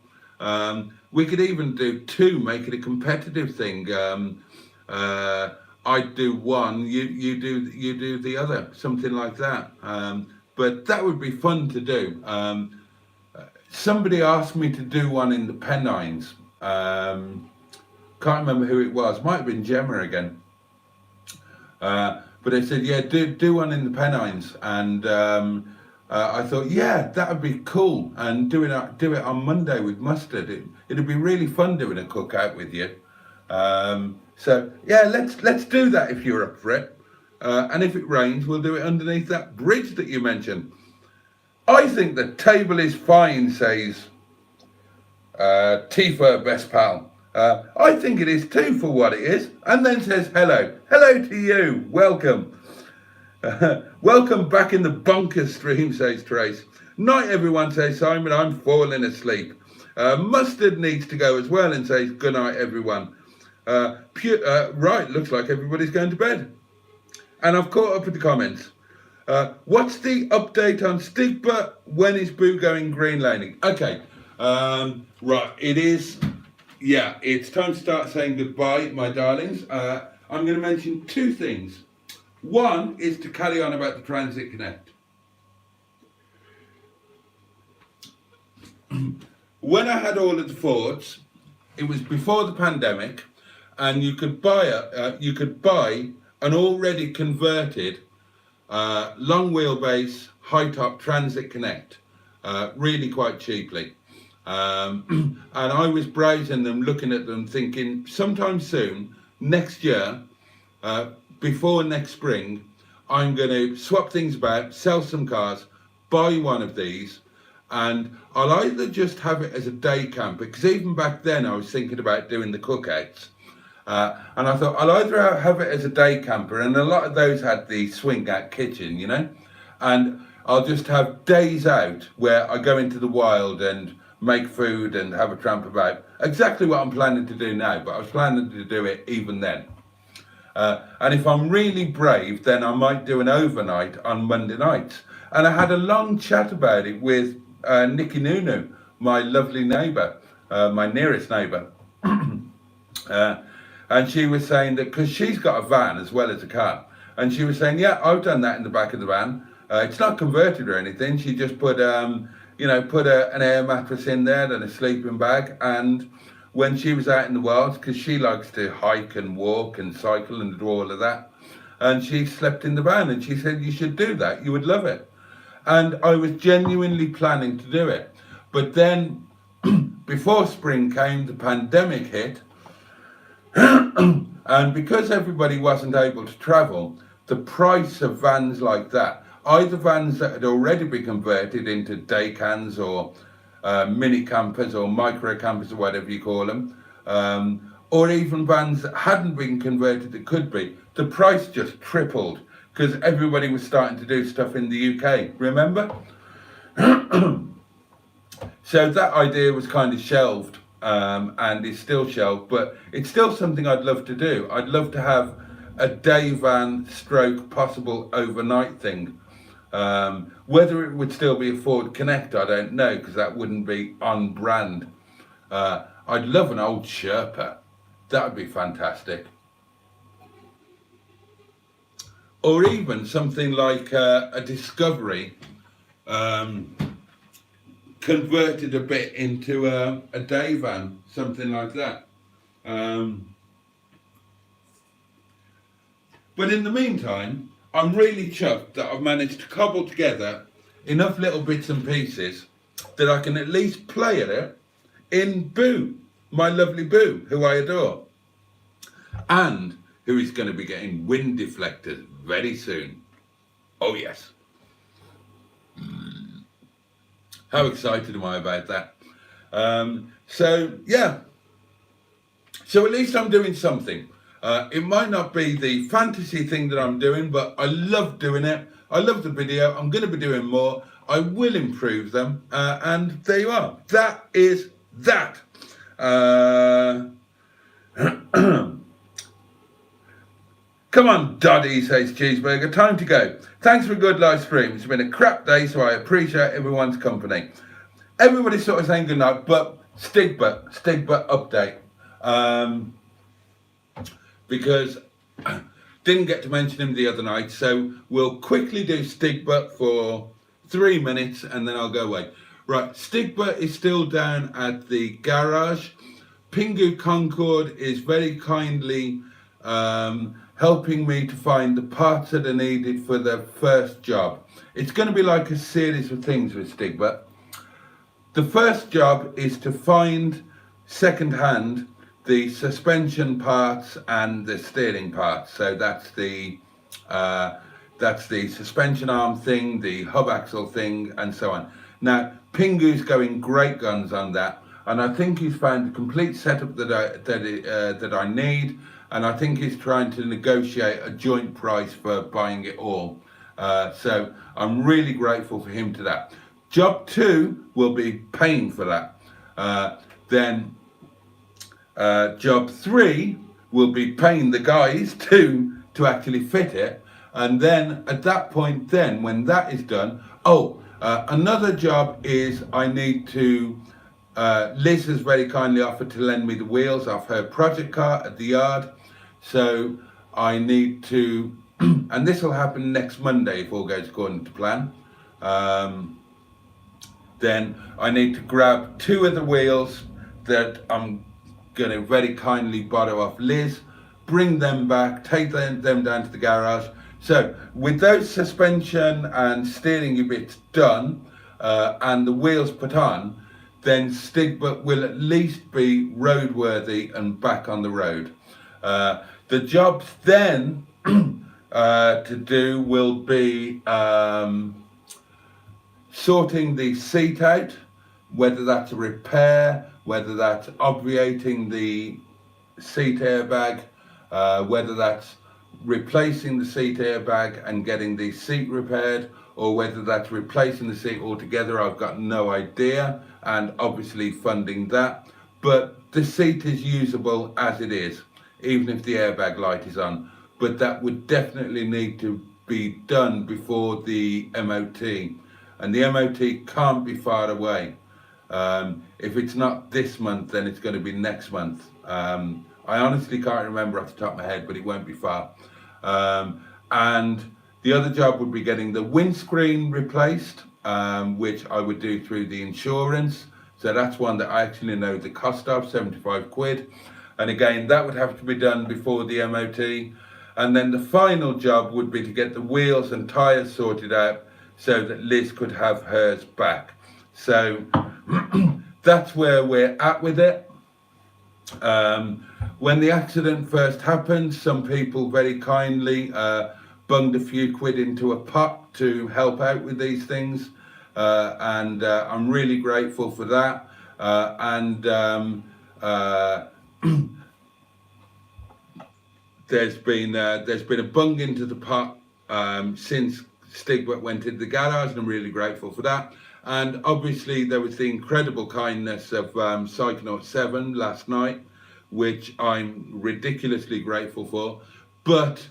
We could even do two, make it a competitive thing. I'd do one, you do the other, something like that. But that would be fun to do. Somebody asked me to do one in the Pennines. Can't remember who it was. Might have been Gemma again. But they said, yeah, do one in the Pennines, and I thought, yeah, that would be cool, and do it on Monday with Mustard. It'd be really fun doing a cookout with you. So yeah, let's do that if you're up for it. And if it rains, we'll do it underneath that bridge that you mentioned. I think the table is fine, says Tifa Best Pal. I think it is too for what it is. And then says hello. Hello to you. Welcome. Welcome back in the bunker stream, says Trace. Night everyone, says Simon. I'm falling asleep. Mustard needs to go as well and says good night everyone. Right, looks like everybody's going to bed. And I've caught up with the comments. What's the update on Stigbürt? When is Boo going green laning? Okay, right, it is, yeah, it's time to start saying goodbye, my darlings. I'm going to mention two things. One is to carry on about the Transit Connect. When I had all of the Fords, it was before the pandemic, and you could buy an already converted long wheelbase high top Transit Connect really quite cheaply. And I was browsing them, looking at them, thinking sometime soon, next year, before next spring, I'm going to swap things about, sell some cars, buy one of these, and I'll either just have it as a day camper, because even back then I was thinking about doing the cookouts. And I thought I'll either have it as a day camper, and a lot of those had the swing out kitchen, you know, and I'll just have days out where I go into the wild and make food and have a tramp about. Exactly what I'm planning to do now, but I was planning to do it even then. And if I'm really brave, then I might do an overnight on Monday nights. And I had a long chat about it with Nikki Nunu, my lovely neighbour, my nearest neighbour. And she was saying that, because she's got a van as well as a car, and she was saying, yeah, I've done that in the back of the van. It's not converted or anything. She just put, you know, put an air mattress in there and a sleeping bag. And when she was out in the wild, because she likes to hike and walk and cycle and do all of that, and she slept in the van, and she said, you should do that. You would love it. And I was genuinely planning to do it. But then before spring came, the pandemic hit. And because everybody wasn't able to travel, the price of vans like that, either vans that had already been converted into day cans or mini campers or micro campers or whatever you call them, or even vans that hadn't been converted that could be, the price just tripled because everybody was starting to do stuff in the UK, remember? So that idea was kind of shelved. And is still shelved, but it's still something I'd love to do. I'd love to have a day van stroke possible overnight thing. Whether it would still be a Ford Connect, I don't know, because that wouldn't be on brand. I'd love an old Sherpa. That would be fantastic. Or even something like a Discovery, converted a bit into a day van, something like that. But in the meantime, I'm really chuffed that I've managed to cobble together enough little bits and pieces that I can at least play at it in Boo, my lovely Boo, who I adore. and who is going to be getting wind deflectors very soon. Oh yes. How excited am I about that? So yeah. So at least I'm doing something. It might not be the fantasy thing that I'm doing, but I love doing it. I love the video. I'm going to be doing more. I will improve them. And there you are. That is that. Come on, Doddy, says Cheeseburger. Time to go. Thanks for a good live stream. It's been a crap day, so I appreciate everyone's company. Everybody's sort of saying goodnight, but Stigbürt update. Because didn't get to mention him the other night, so we'll quickly do Stigbürt for 3 minutes and then I'll go away. Right, Stigbürt is still down at the garage. Pingu Concord is very kindly helping me to find the parts that are needed for the first job. It's going to be like a series of things with Stigbürt. The first job is to find second-hand the suspension parts and the steering parts. So that's the suspension arm thing, the hub axle thing, and so on. Now, Pingu's going great guns on that, and I think he's found the complete setup that I need, and I think he's trying to negotiate a joint price for buying it all. So I'm really grateful for him to that. Job 2 will be paying for that. Then job 3 will be paying the guys to actually fit it, and then at that point, then when that is done, another job is I need to. Liz has very kindly offered to lend me the wheels off her project car at the yard, so I need to, and this will happen next Monday if all goes according to plan. Then I need to grab 2 of the wheels that I'm going to very kindly borrow off Liz, bring them back, take them down to the garage. So with those suspension and steering bits done and the wheels put on, then Stigbürt will at least be roadworthy and back on the road. The jobs then to do will be sorting the seat out, whether that's a repair, whether that's obviating the seat airbag, whether that's replacing the seat airbag and getting the seat repaired, or whether that's replacing the seat altogether. I've got no idea, and obviously funding that. But the seat is usable as it is, even if the airbag light is on. But that would definitely need to be done before the MOT. And the MOT can't be far away. If it's not this month, then it's going to be next month. I honestly can't remember off the top of my head, but it won't be far. And the other job would be getting the windscreen replaced, which I would do through the insurance. So that's one that I actually know the cost of, 75 quid. And again, that would have to be done before the MOT. And then the final job would be to get the wheels and tyres sorted out so that Liz could have hers back. So that's where we're at with it. When the accident first happened, some people very kindly bunged a few quid into a pot to help out with these things, and I'm really grateful for that. There's been a bung into the pot since Stigbürt went into the garage, and I'm really grateful for that. And obviously there was the incredible kindness of Psychonaut 7 last night, which I'm ridiculously grateful for. But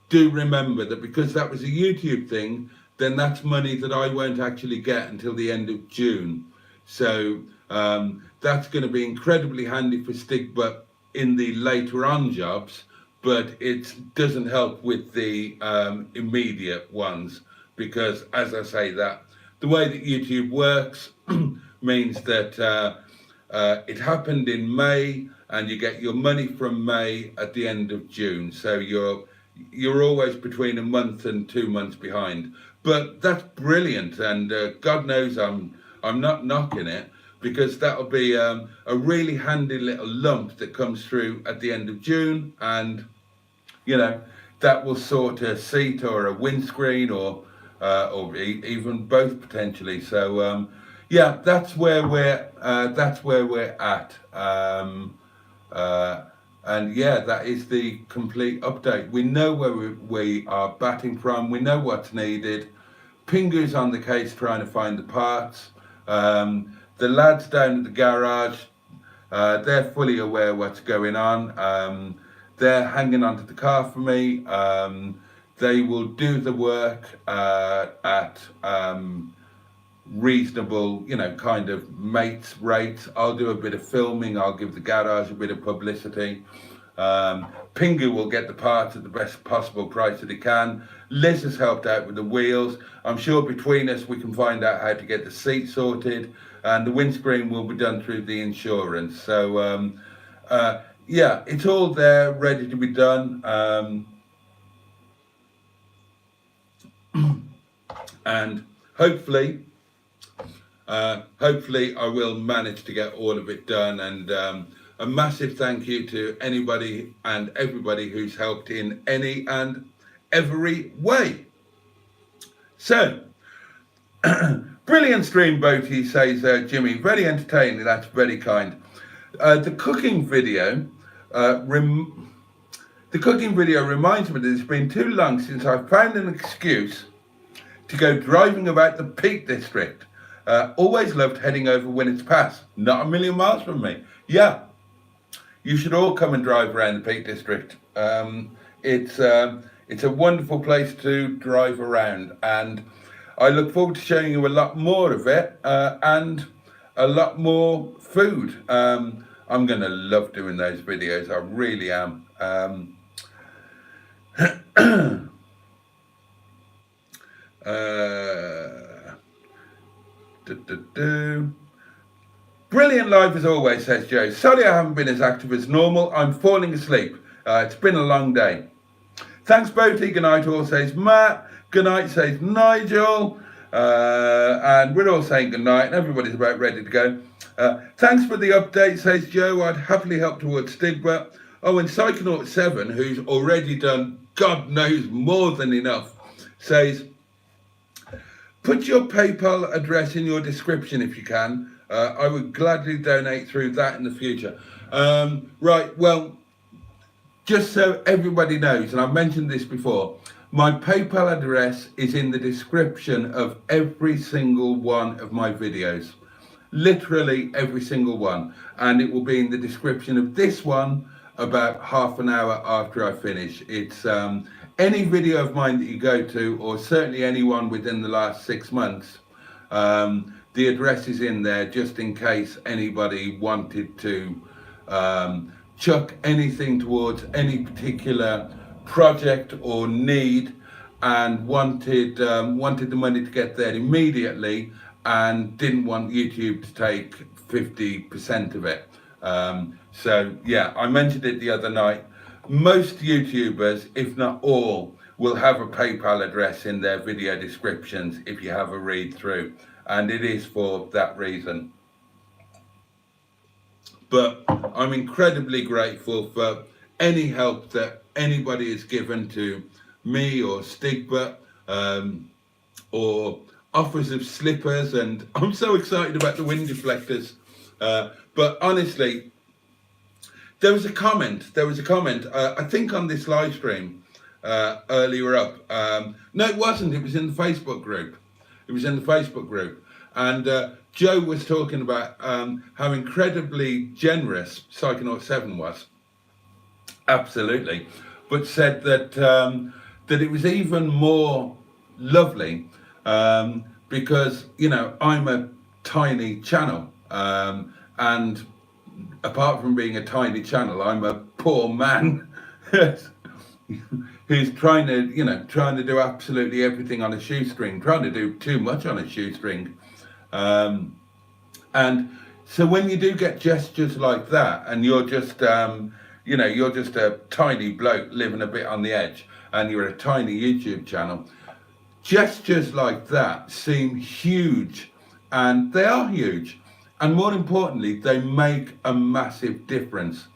do remember that because that was a YouTube thing, then that's money that I won't actually get until the end of June. So that's going to be incredibly handy for Stigbürt in the later on jobs, but it doesn't help with the immediate ones, because as I say, that the way that YouTube works means that it happened in May, and you get your money from May at the end of June. So you're always between a month and 2 months behind. But that's brilliant, and God knows I'm not knocking it. because that'll be a really handy little lump that comes through at the end of June, and you know, that will sort a seat or a windscreen or even both potentially. So yeah, that's where we're at. And yeah, that is the complete update. We know where we are batting from. We know what's needed. Pingu's on the case trying to find the parts. The lads down at the garage, they're fully aware what's going on. They're hanging onto the car for me. They will do the work at reasonable, you know, kind of mates rates. I'll do a bit of filming. I'll give the garage a bit of publicity. Pingu will get the parts at the best possible price that he can. Liz has helped out with the wheels. I'm sure between us we can find out how to get the seat sorted, and the windscreen will be done through the insurance. So yeah, it's all there, ready to be done. And hopefully I will manage to get all of it done. And a massive thank you to anybody and everybody who's helped in any and every way. So, brilliant stream, Boaty, says Jimmy. Very entertaining, that's very kind. The cooking video reminds me that it's been too long since I've found an excuse to go driving about the Peak District. Always loved heading over when it's past. Not a million miles from me. Yeah, you should all come and drive around the Peak District. It's a wonderful place to drive around, and I look forward to showing you a lot more of it and a lot more food. I'm going to love doing those videos. I really am. Brilliant live as always, says Joe. Sorry I haven't been as active as normal. I'm falling asleep. It's been a long day. Thanks, Boaty. Good night, all, says Matt. Good night, says Nigel. And we're all saying good night, and everybody's about ready to go. Thanks for the update, says Joe. I'd happily help towards Stigbürt. Oh, and Psychonaut 7, who's already done God knows more than enough, says, put your PayPal address in your description if you can. I would gladly donate through that in the future. Right, well, just so everybody knows, and I've mentioned this before, my PayPal address is in the description of every single one of my videos. Literally every single one. And it will be in the description of this one about half an hour after I finish. It's any video of mine that you go to, or certainly anyone within the last 6 months, the address is in there just in case anybody wanted to chuck anything towards any particular project or need, and wanted the money to get there immediately and didn't want YouTube to take 50% of it. So yeah, I mentioned it the other night. Most YouTubers, if not all, will have a PayPal address in their video descriptions if you have a read through, and it is for that reason. But I'm incredibly grateful for any help that anybody has given to me or Stigbürt, or offers of slippers, and I'm so excited about the wind deflectors. But honestly, there was a comment, I think on this live stream earlier up. No, it wasn't, it was in the Facebook group. And Joe was talking about how incredibly generous Psychonaut 7 was. Absolutely. But said that that it was even more lovely because, you know, I'm a tiny channel, and apart from being a tiny channel, I'm a poor man who's trying to do absolutely everything on a shoestring, trying to do too much on a shoestring. And so when you do get gestures like that, and you're just you're just a tiny bloke living a bit on the edge, and you're a tiny YouTube channel, gestures like that seem huge, and they are huge. and more importantly, they make a massive difference.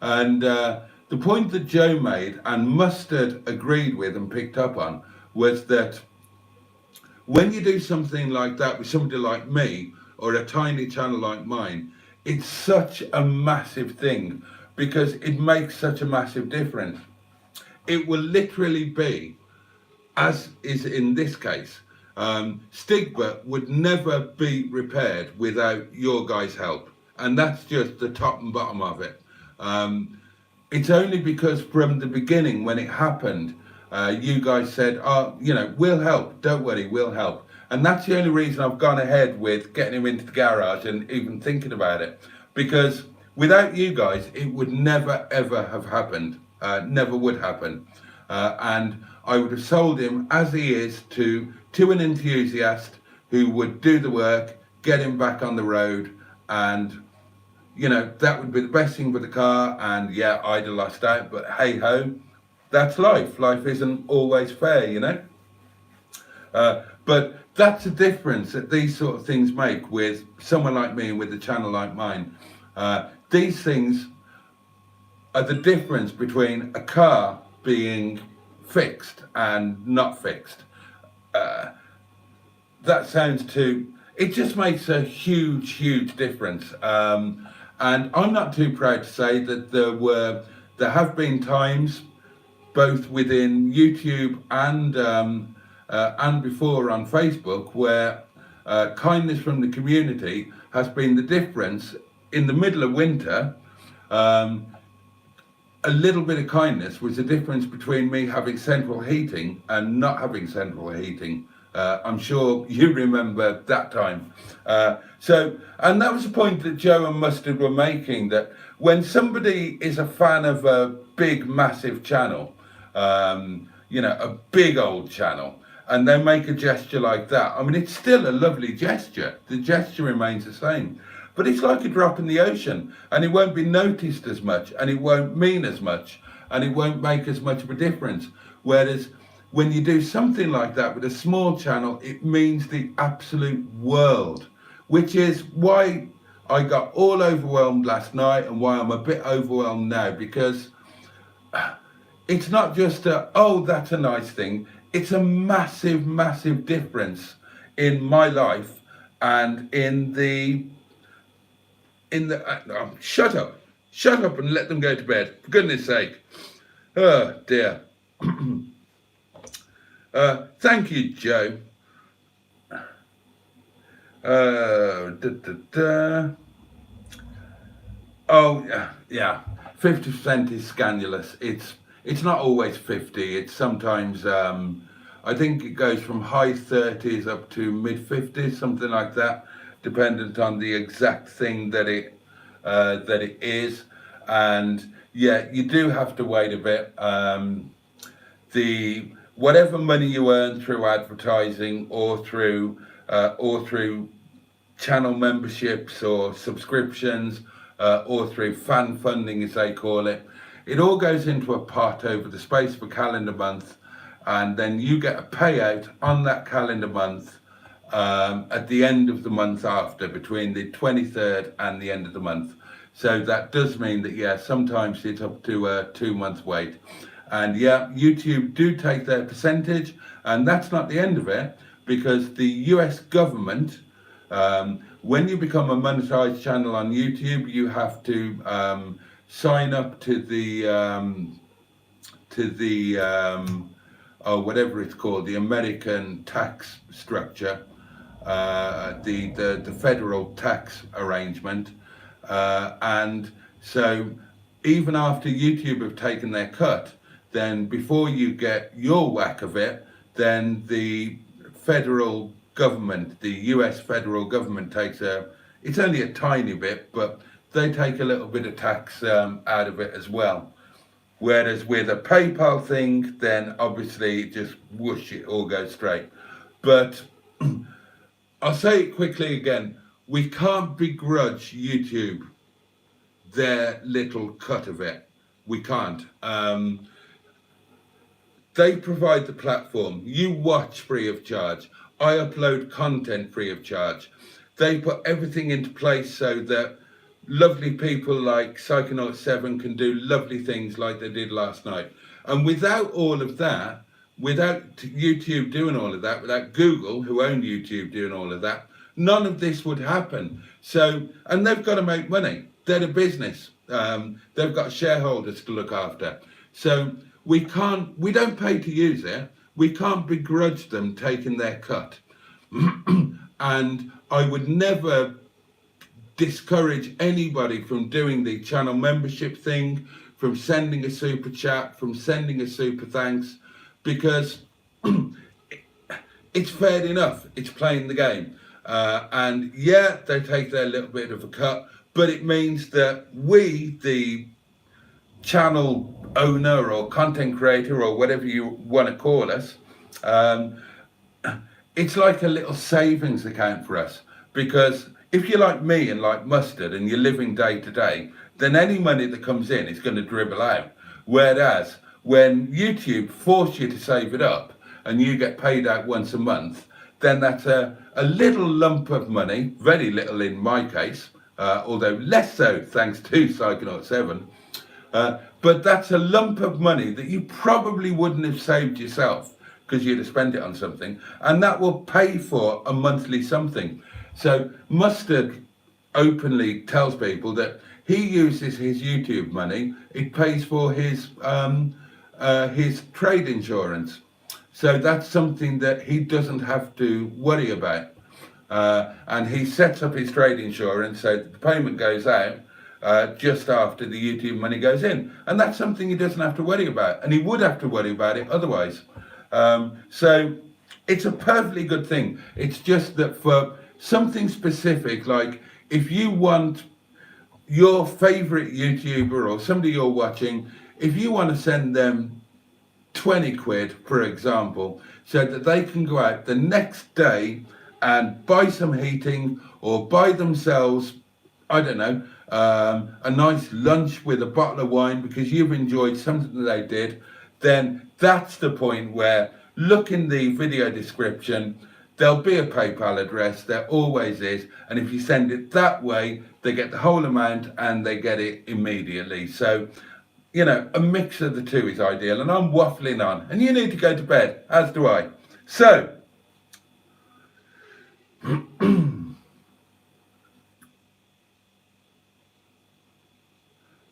And the point that Joe made and Mustard agreed with and picked up on was that when you do something like that with somebody like me or a tiny channel like mine, it's such a massive thing because it makes such a massive difference. It will literally be, as is in this case, Stigbürt would never be repaired without your guys' help. And that's just the top and bottom of it. It's only because from the beginning when it happened, you guys said, oh, you know, we'll help, don't worry, we'll help. And that's the only reason I've gone ahead with getting him into the garage and even thinking about it. Because without you guys, it would never, ever have happened. Never would happen. And I would have sold him as he is to an enthusiast who would do the work, get him back on the road, and you know, that would be the best thing for the car. And yeah, I'd have lost out, but hey ho, that's life. Life isn't always fair, you know. But that's the difference that these sort of things make with someone like me and with a channel like mine. These things are the difference between a car being fixed and not fixed. That sounds too, it just makes a huge difference. And I'm not too proud to say that there have been times both within YouTube and before on Facebook where kindness from the community has been the difference in the middle of winter. A little bit of kindness was the difference between me having central heating and not having central heating. I'm sure you remember that time. And that was the point that Joe and Mustard were making, that when somebody is a fan of a big, massive channel, you know, a big old channel, and they make a gesture like that, I mean, it's still a lovely gesture. The gesture remains the same. But it's like a drop in the ocean, and it won't be noticed as much, and it won't mean as much, and it won't make as much of a difference. Whereas when you do something like that with a small channel, it means the absolute world, which is why I got all overwhelmed last night and why I'm a bit overwhelmed now, because it's not just oh, that's a nice thing. It's a massive difference in my life and in the shut up and let them go to bed, for goodness sake. Oh dear. Thank you, Joe. Oh yeah, 50% is scandalous. It's not always 50. It's sometimes I think it goes from high 30s up to mid 50s, something like that, dependent on the exact thing that it is. And yeah, you do have to wait a bit. Whatever money you earn through advertising or through channel memberships or subscriptions or through fan funding, as they call it, it all goes into a pot over the space of a calendar month, and then you get a payout on that calendar month at the end of the month after, between the 23rd and the end of the month. So that does mean that, yeah, sometimes it's up to a 2-month wait. And yeah, YouTube do take their percentage, and that's not the end of it, because the US government, when you become a monetized channel on YouTube, you have to sign up to the whatever it's called, the American tax structure, the federal tax arrangement, and so even after YouTube have taken their cut, then before you get your whack of it, then the federal government, the US federal government takes it's only a tiny bit, but they take a little bit of tax out of it as well. Whereas with a PayPal thing, then obviously just whoosh, it all goes straight. But I'll say it quickly again, we can't begrudge YouTube their little cut of it. We can't. They provide the platform. You watch free of charge. I upload content free of charge. they put everything into place so that lovely people like Psychonaut 7 can do lovely things like they did last night. And without all of that, without YouTube doing all of that, without Google, who own YouTube, doing all of that, none of this would happen. So, and they've got to make money. They're a business. They've got shareholders to look after. So we don't pay to use it. We can't begrudge them taking their cut. And I would never discourage anybody from doing the channel membership thing, from sending a super chat, from sending a super thanks, because it's fair enough. It's playing the game. And yeah, they take their little bit of a cut, but it means that we, the channel owner or content creator or whatever you want to call us, it's like a little savings account for us. Because if you're like me and like Mustard and you're living day to day, then any money that comes in is going to dribble out. Whereas when YouTube force you to save it up and you get paid out once a month, then that's a little lump of money, very little in my case, although less so thanks to Psychonaut 7. But that's a lump of money that you probably wouldn't have saved yourself because you'd have spent it on something, and that will pay for a monthly something. So Mustard openly tells people that he uses his YouTube money, it pays for his trade insurance. So that's something that he doesn't have to worry about. And he sets up his trade insurance so that the payment goes out just after the YouTube money goes in. And that's something he doesn't have to worry about. And he would have to worry about it otherwise. So it's a perfectly good thing. It's just that for something specific, like if you want your favorite YouTuber or somebody you're watching, if you want to send them 20 quid, for example, so that they can go out the next day and buy some heating or buy themselves, I don't know, a nice lunch with a bottle of wine because you've enjoyed something that they did, then that's the point where, look in the video description, there'll be a PayPal address, there always is, and if you send it that way, they get the whole amount and they get it immediately. So, you know, a mix of the two is ideal, and I'm waffling on, and you need to go to bed, as do I. So,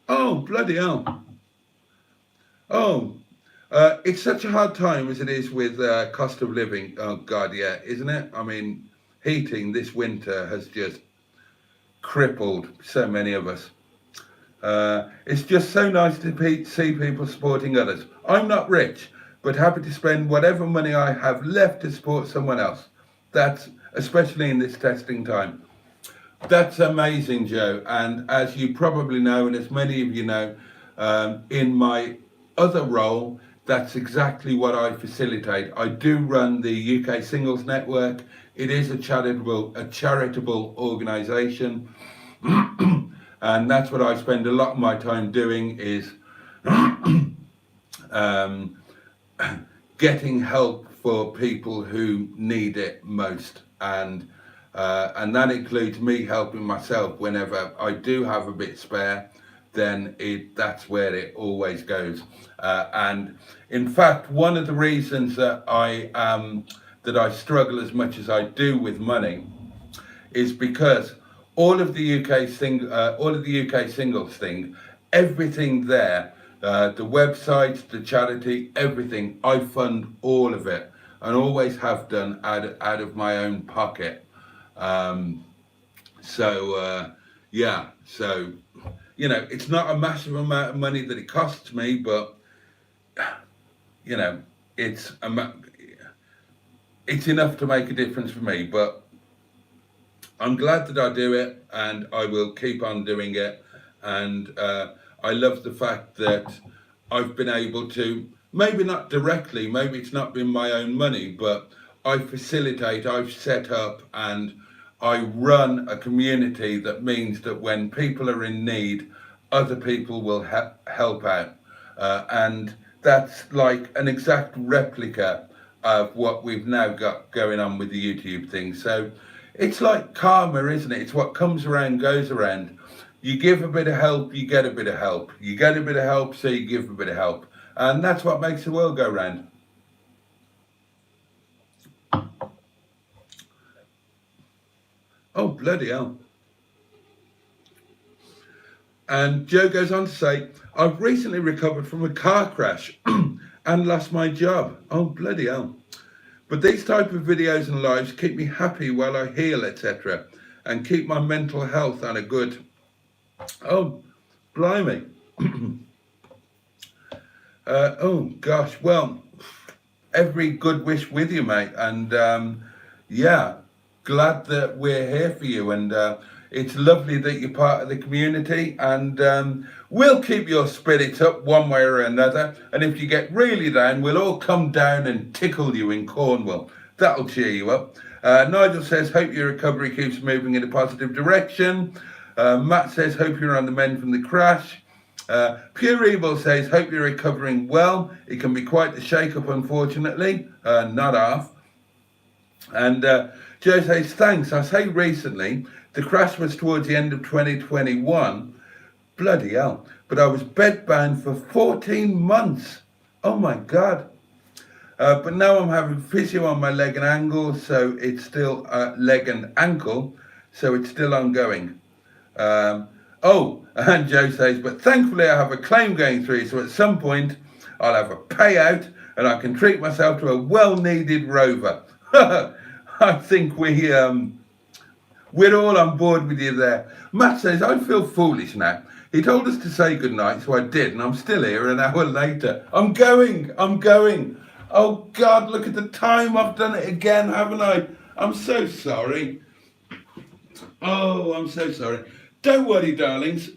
oh, bloody hell. Oh, it's such a hard time as it is with cost of living. Oh, God, yeah, isn't it? I mean, heating this winter has just crippled so many of us. It's just so nice to see people supporting others. I'm not rich, but happy to spend whatever money I have left to support someone else. That's especially in this testing time. That's amazing, Joe. And as you probably know, and as many of you know, in my other role, that's exactly what I facilitate. I do run the UK Singles Network. It is a charitable organisation. And that's what I spend a lot of my time doing, is getting help for people who need it most. And that includes me helping myself whenever I do have a bit spare. Then that's where it always goes. And in fact, one of the reasons that I struggle as much as I do with money is because all of the UK singles thing, everything there, the website, the charity, everything, I fund all of it, and always have done out of my own pocket. Yeah, so, you know, it's not a massive amount of money that it costs me, but, you know, it's enough to make a difference for me. But I'm glad that I do it, and I will keep on doing it. And I love the fact that I've been able to, maybe not directly, maybe it's not been my own money, but I facilitate, I've set up, and I run a community that means that when people are in need, other people will help out. And that's like an exact replica of what we've now got going on with the YouTube thing. So it's like karma, isn't it? It's what comes around goes around. You give a bit of help, you get a bit of help. You get a bit of help, so you give a bit of help. And that's what makes the world go round. Oh, bloody hell. And Joe goes on to say, I've recently recovered from a car crash and lost my job. Oh, bloody hell. But these type of videos and lives keep me happy while I heal, etc. and keep my mental health on a good. Oh, blimey. Oh, gosh. Well, every good wish with you, mate. And, yeah, glad that we're here for you. And it's lovely that you're part of the community. And we'll keep your spirits up one way or another. And if you get really down, we'll all come down and tickle you in Cornwall. That'll cheer you up. Nigel says, hope your recovery keeps moving in a positive direction. Matt says, hope you're on the mend from the crash. Pure Evil says, hope you're recovering well. It can be quite the shake-up, unfortunately. Not half. And Joe says, thanks. I say recently, the crash was towards the end of 2021. Bloody hell. But I was bedbound for 14 months. Oh, my God. But now I'm having physio on my leg and ankle, so it's still leg and ankle, so it's still ongoing. Oh, and Joe says, but thankfully I have a claim going through, so at some point I'll have a payout and I can treat myself to a well-needed Rover. I think we're all on board with you there. Matt says, I feel foolish now. He told us to say goodnight, so I did, and I'm still here an hour later. I'm going. Oh, God, look at the time. I've done it again, haven't I? I'm so sorry. Oh, I'm so sorry. Don't worry, darlings.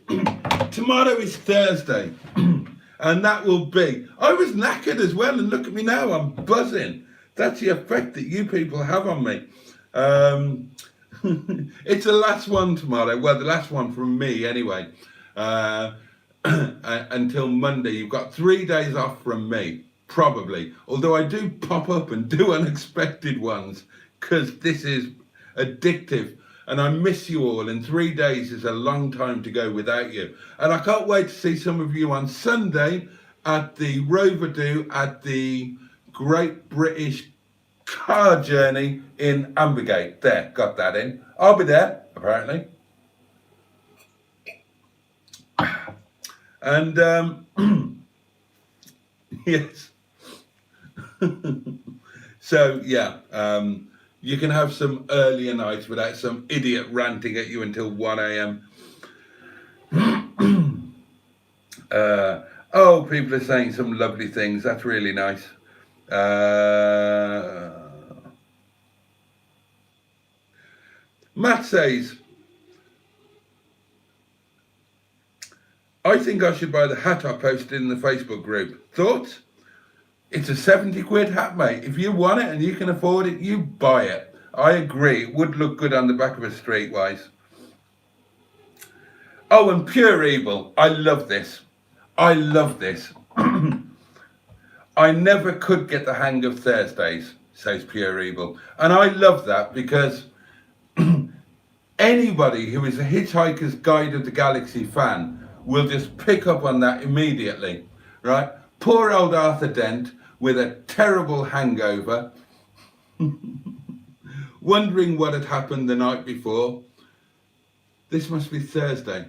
Tomorrow is Thursday, and that will be. I was knackered as well, and look at me now. I'm buzzing. That's the effect that you people have on me. It's the last one tomorrow. Well, the last one from me, anyway. Until Monday. You've got 3 days off from me, probably. Although I do pop up and do unexpected ones, because this is addictive. And I miss you all, and 3 days is a long time to go without you. And I can't wait to see some of you on Sunday at the Rover do at the Great British Car Journey in Ambergate. There, got that in. I'll be there, apparently. And, yes. So, yeah, you can have some earlier nights without some idiot ranting at you until 1 a.m. Oh, people are saying some lovely things. That's really nice. Matt says, I think I should buy the hat I posted in the Facebook group. Thoughts? It's a 70 quid hat, mate. If you want it and you can afford it, you buy it. I agree. It would look good on the back of a streetwise. Oh, and Pure Evil. I love this. I love this. I never could get the hang of Thursdays, says Pure Evil. And I love that because anybody who is a Hitchhiker's Guide of the Galaxy fan will just pick up on that immediately, right? Poor old Arthur Dent with a terrible hangover, wondering what had happened the night before. This must be Thursday.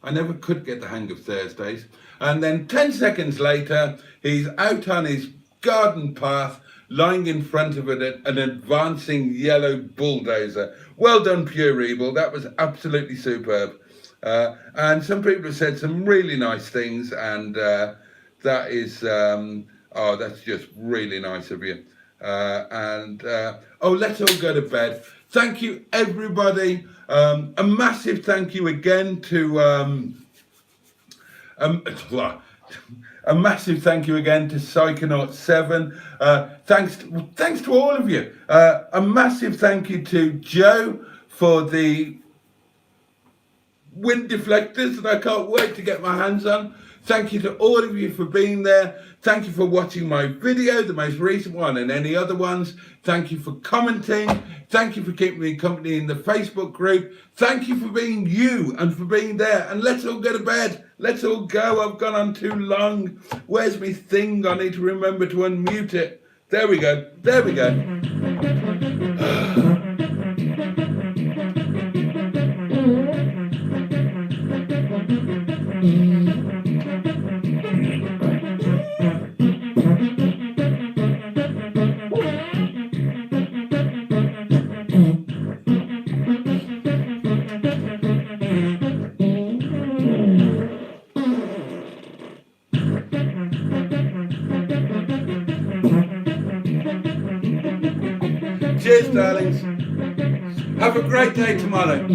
I never could get the hang of Thursdays. And then 10 seconds later, he's out on his garden path, lying in front of an advancing yellow bulldozer. Well done, Pure Evil. That was absolutely superb. And some people have said some really nice things, and that is, oh, that's just really nice of you. Oh, let's all go to bed. Thank you, everybody. A massive thank you again to, a massive thank you again to Psychonaut7. Thanks to all of you. A massive thank you to Joe for the wind deflectors that I can't wait to get my hands on. Thank you to all of you for being there. Thank you for watching my video, the most recent one and any other ones. Thank you for commenting. Thank you for keeping me company in the Facebook group. Thank you for being you and for being there. And let's all go to bed. Let's all go. I've gone on too long. Where's my thing? I need to remember to unmute it. There we go. There we go. Cheers, darlings. Have a great day tomorrow.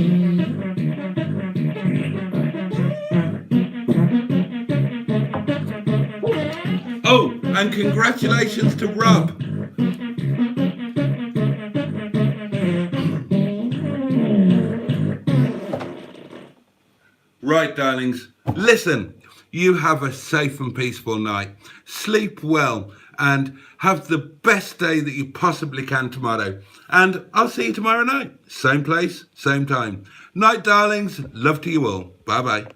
Oh, and congratulations to Rob. Right, darlings. Listen, you have a safe and peaceful night. Sleep well and have the best day that you possibly can tomorrow. And I'll see you tomorrow night. Same place, same time. Night, darlings. Love to you all. Bye-bye.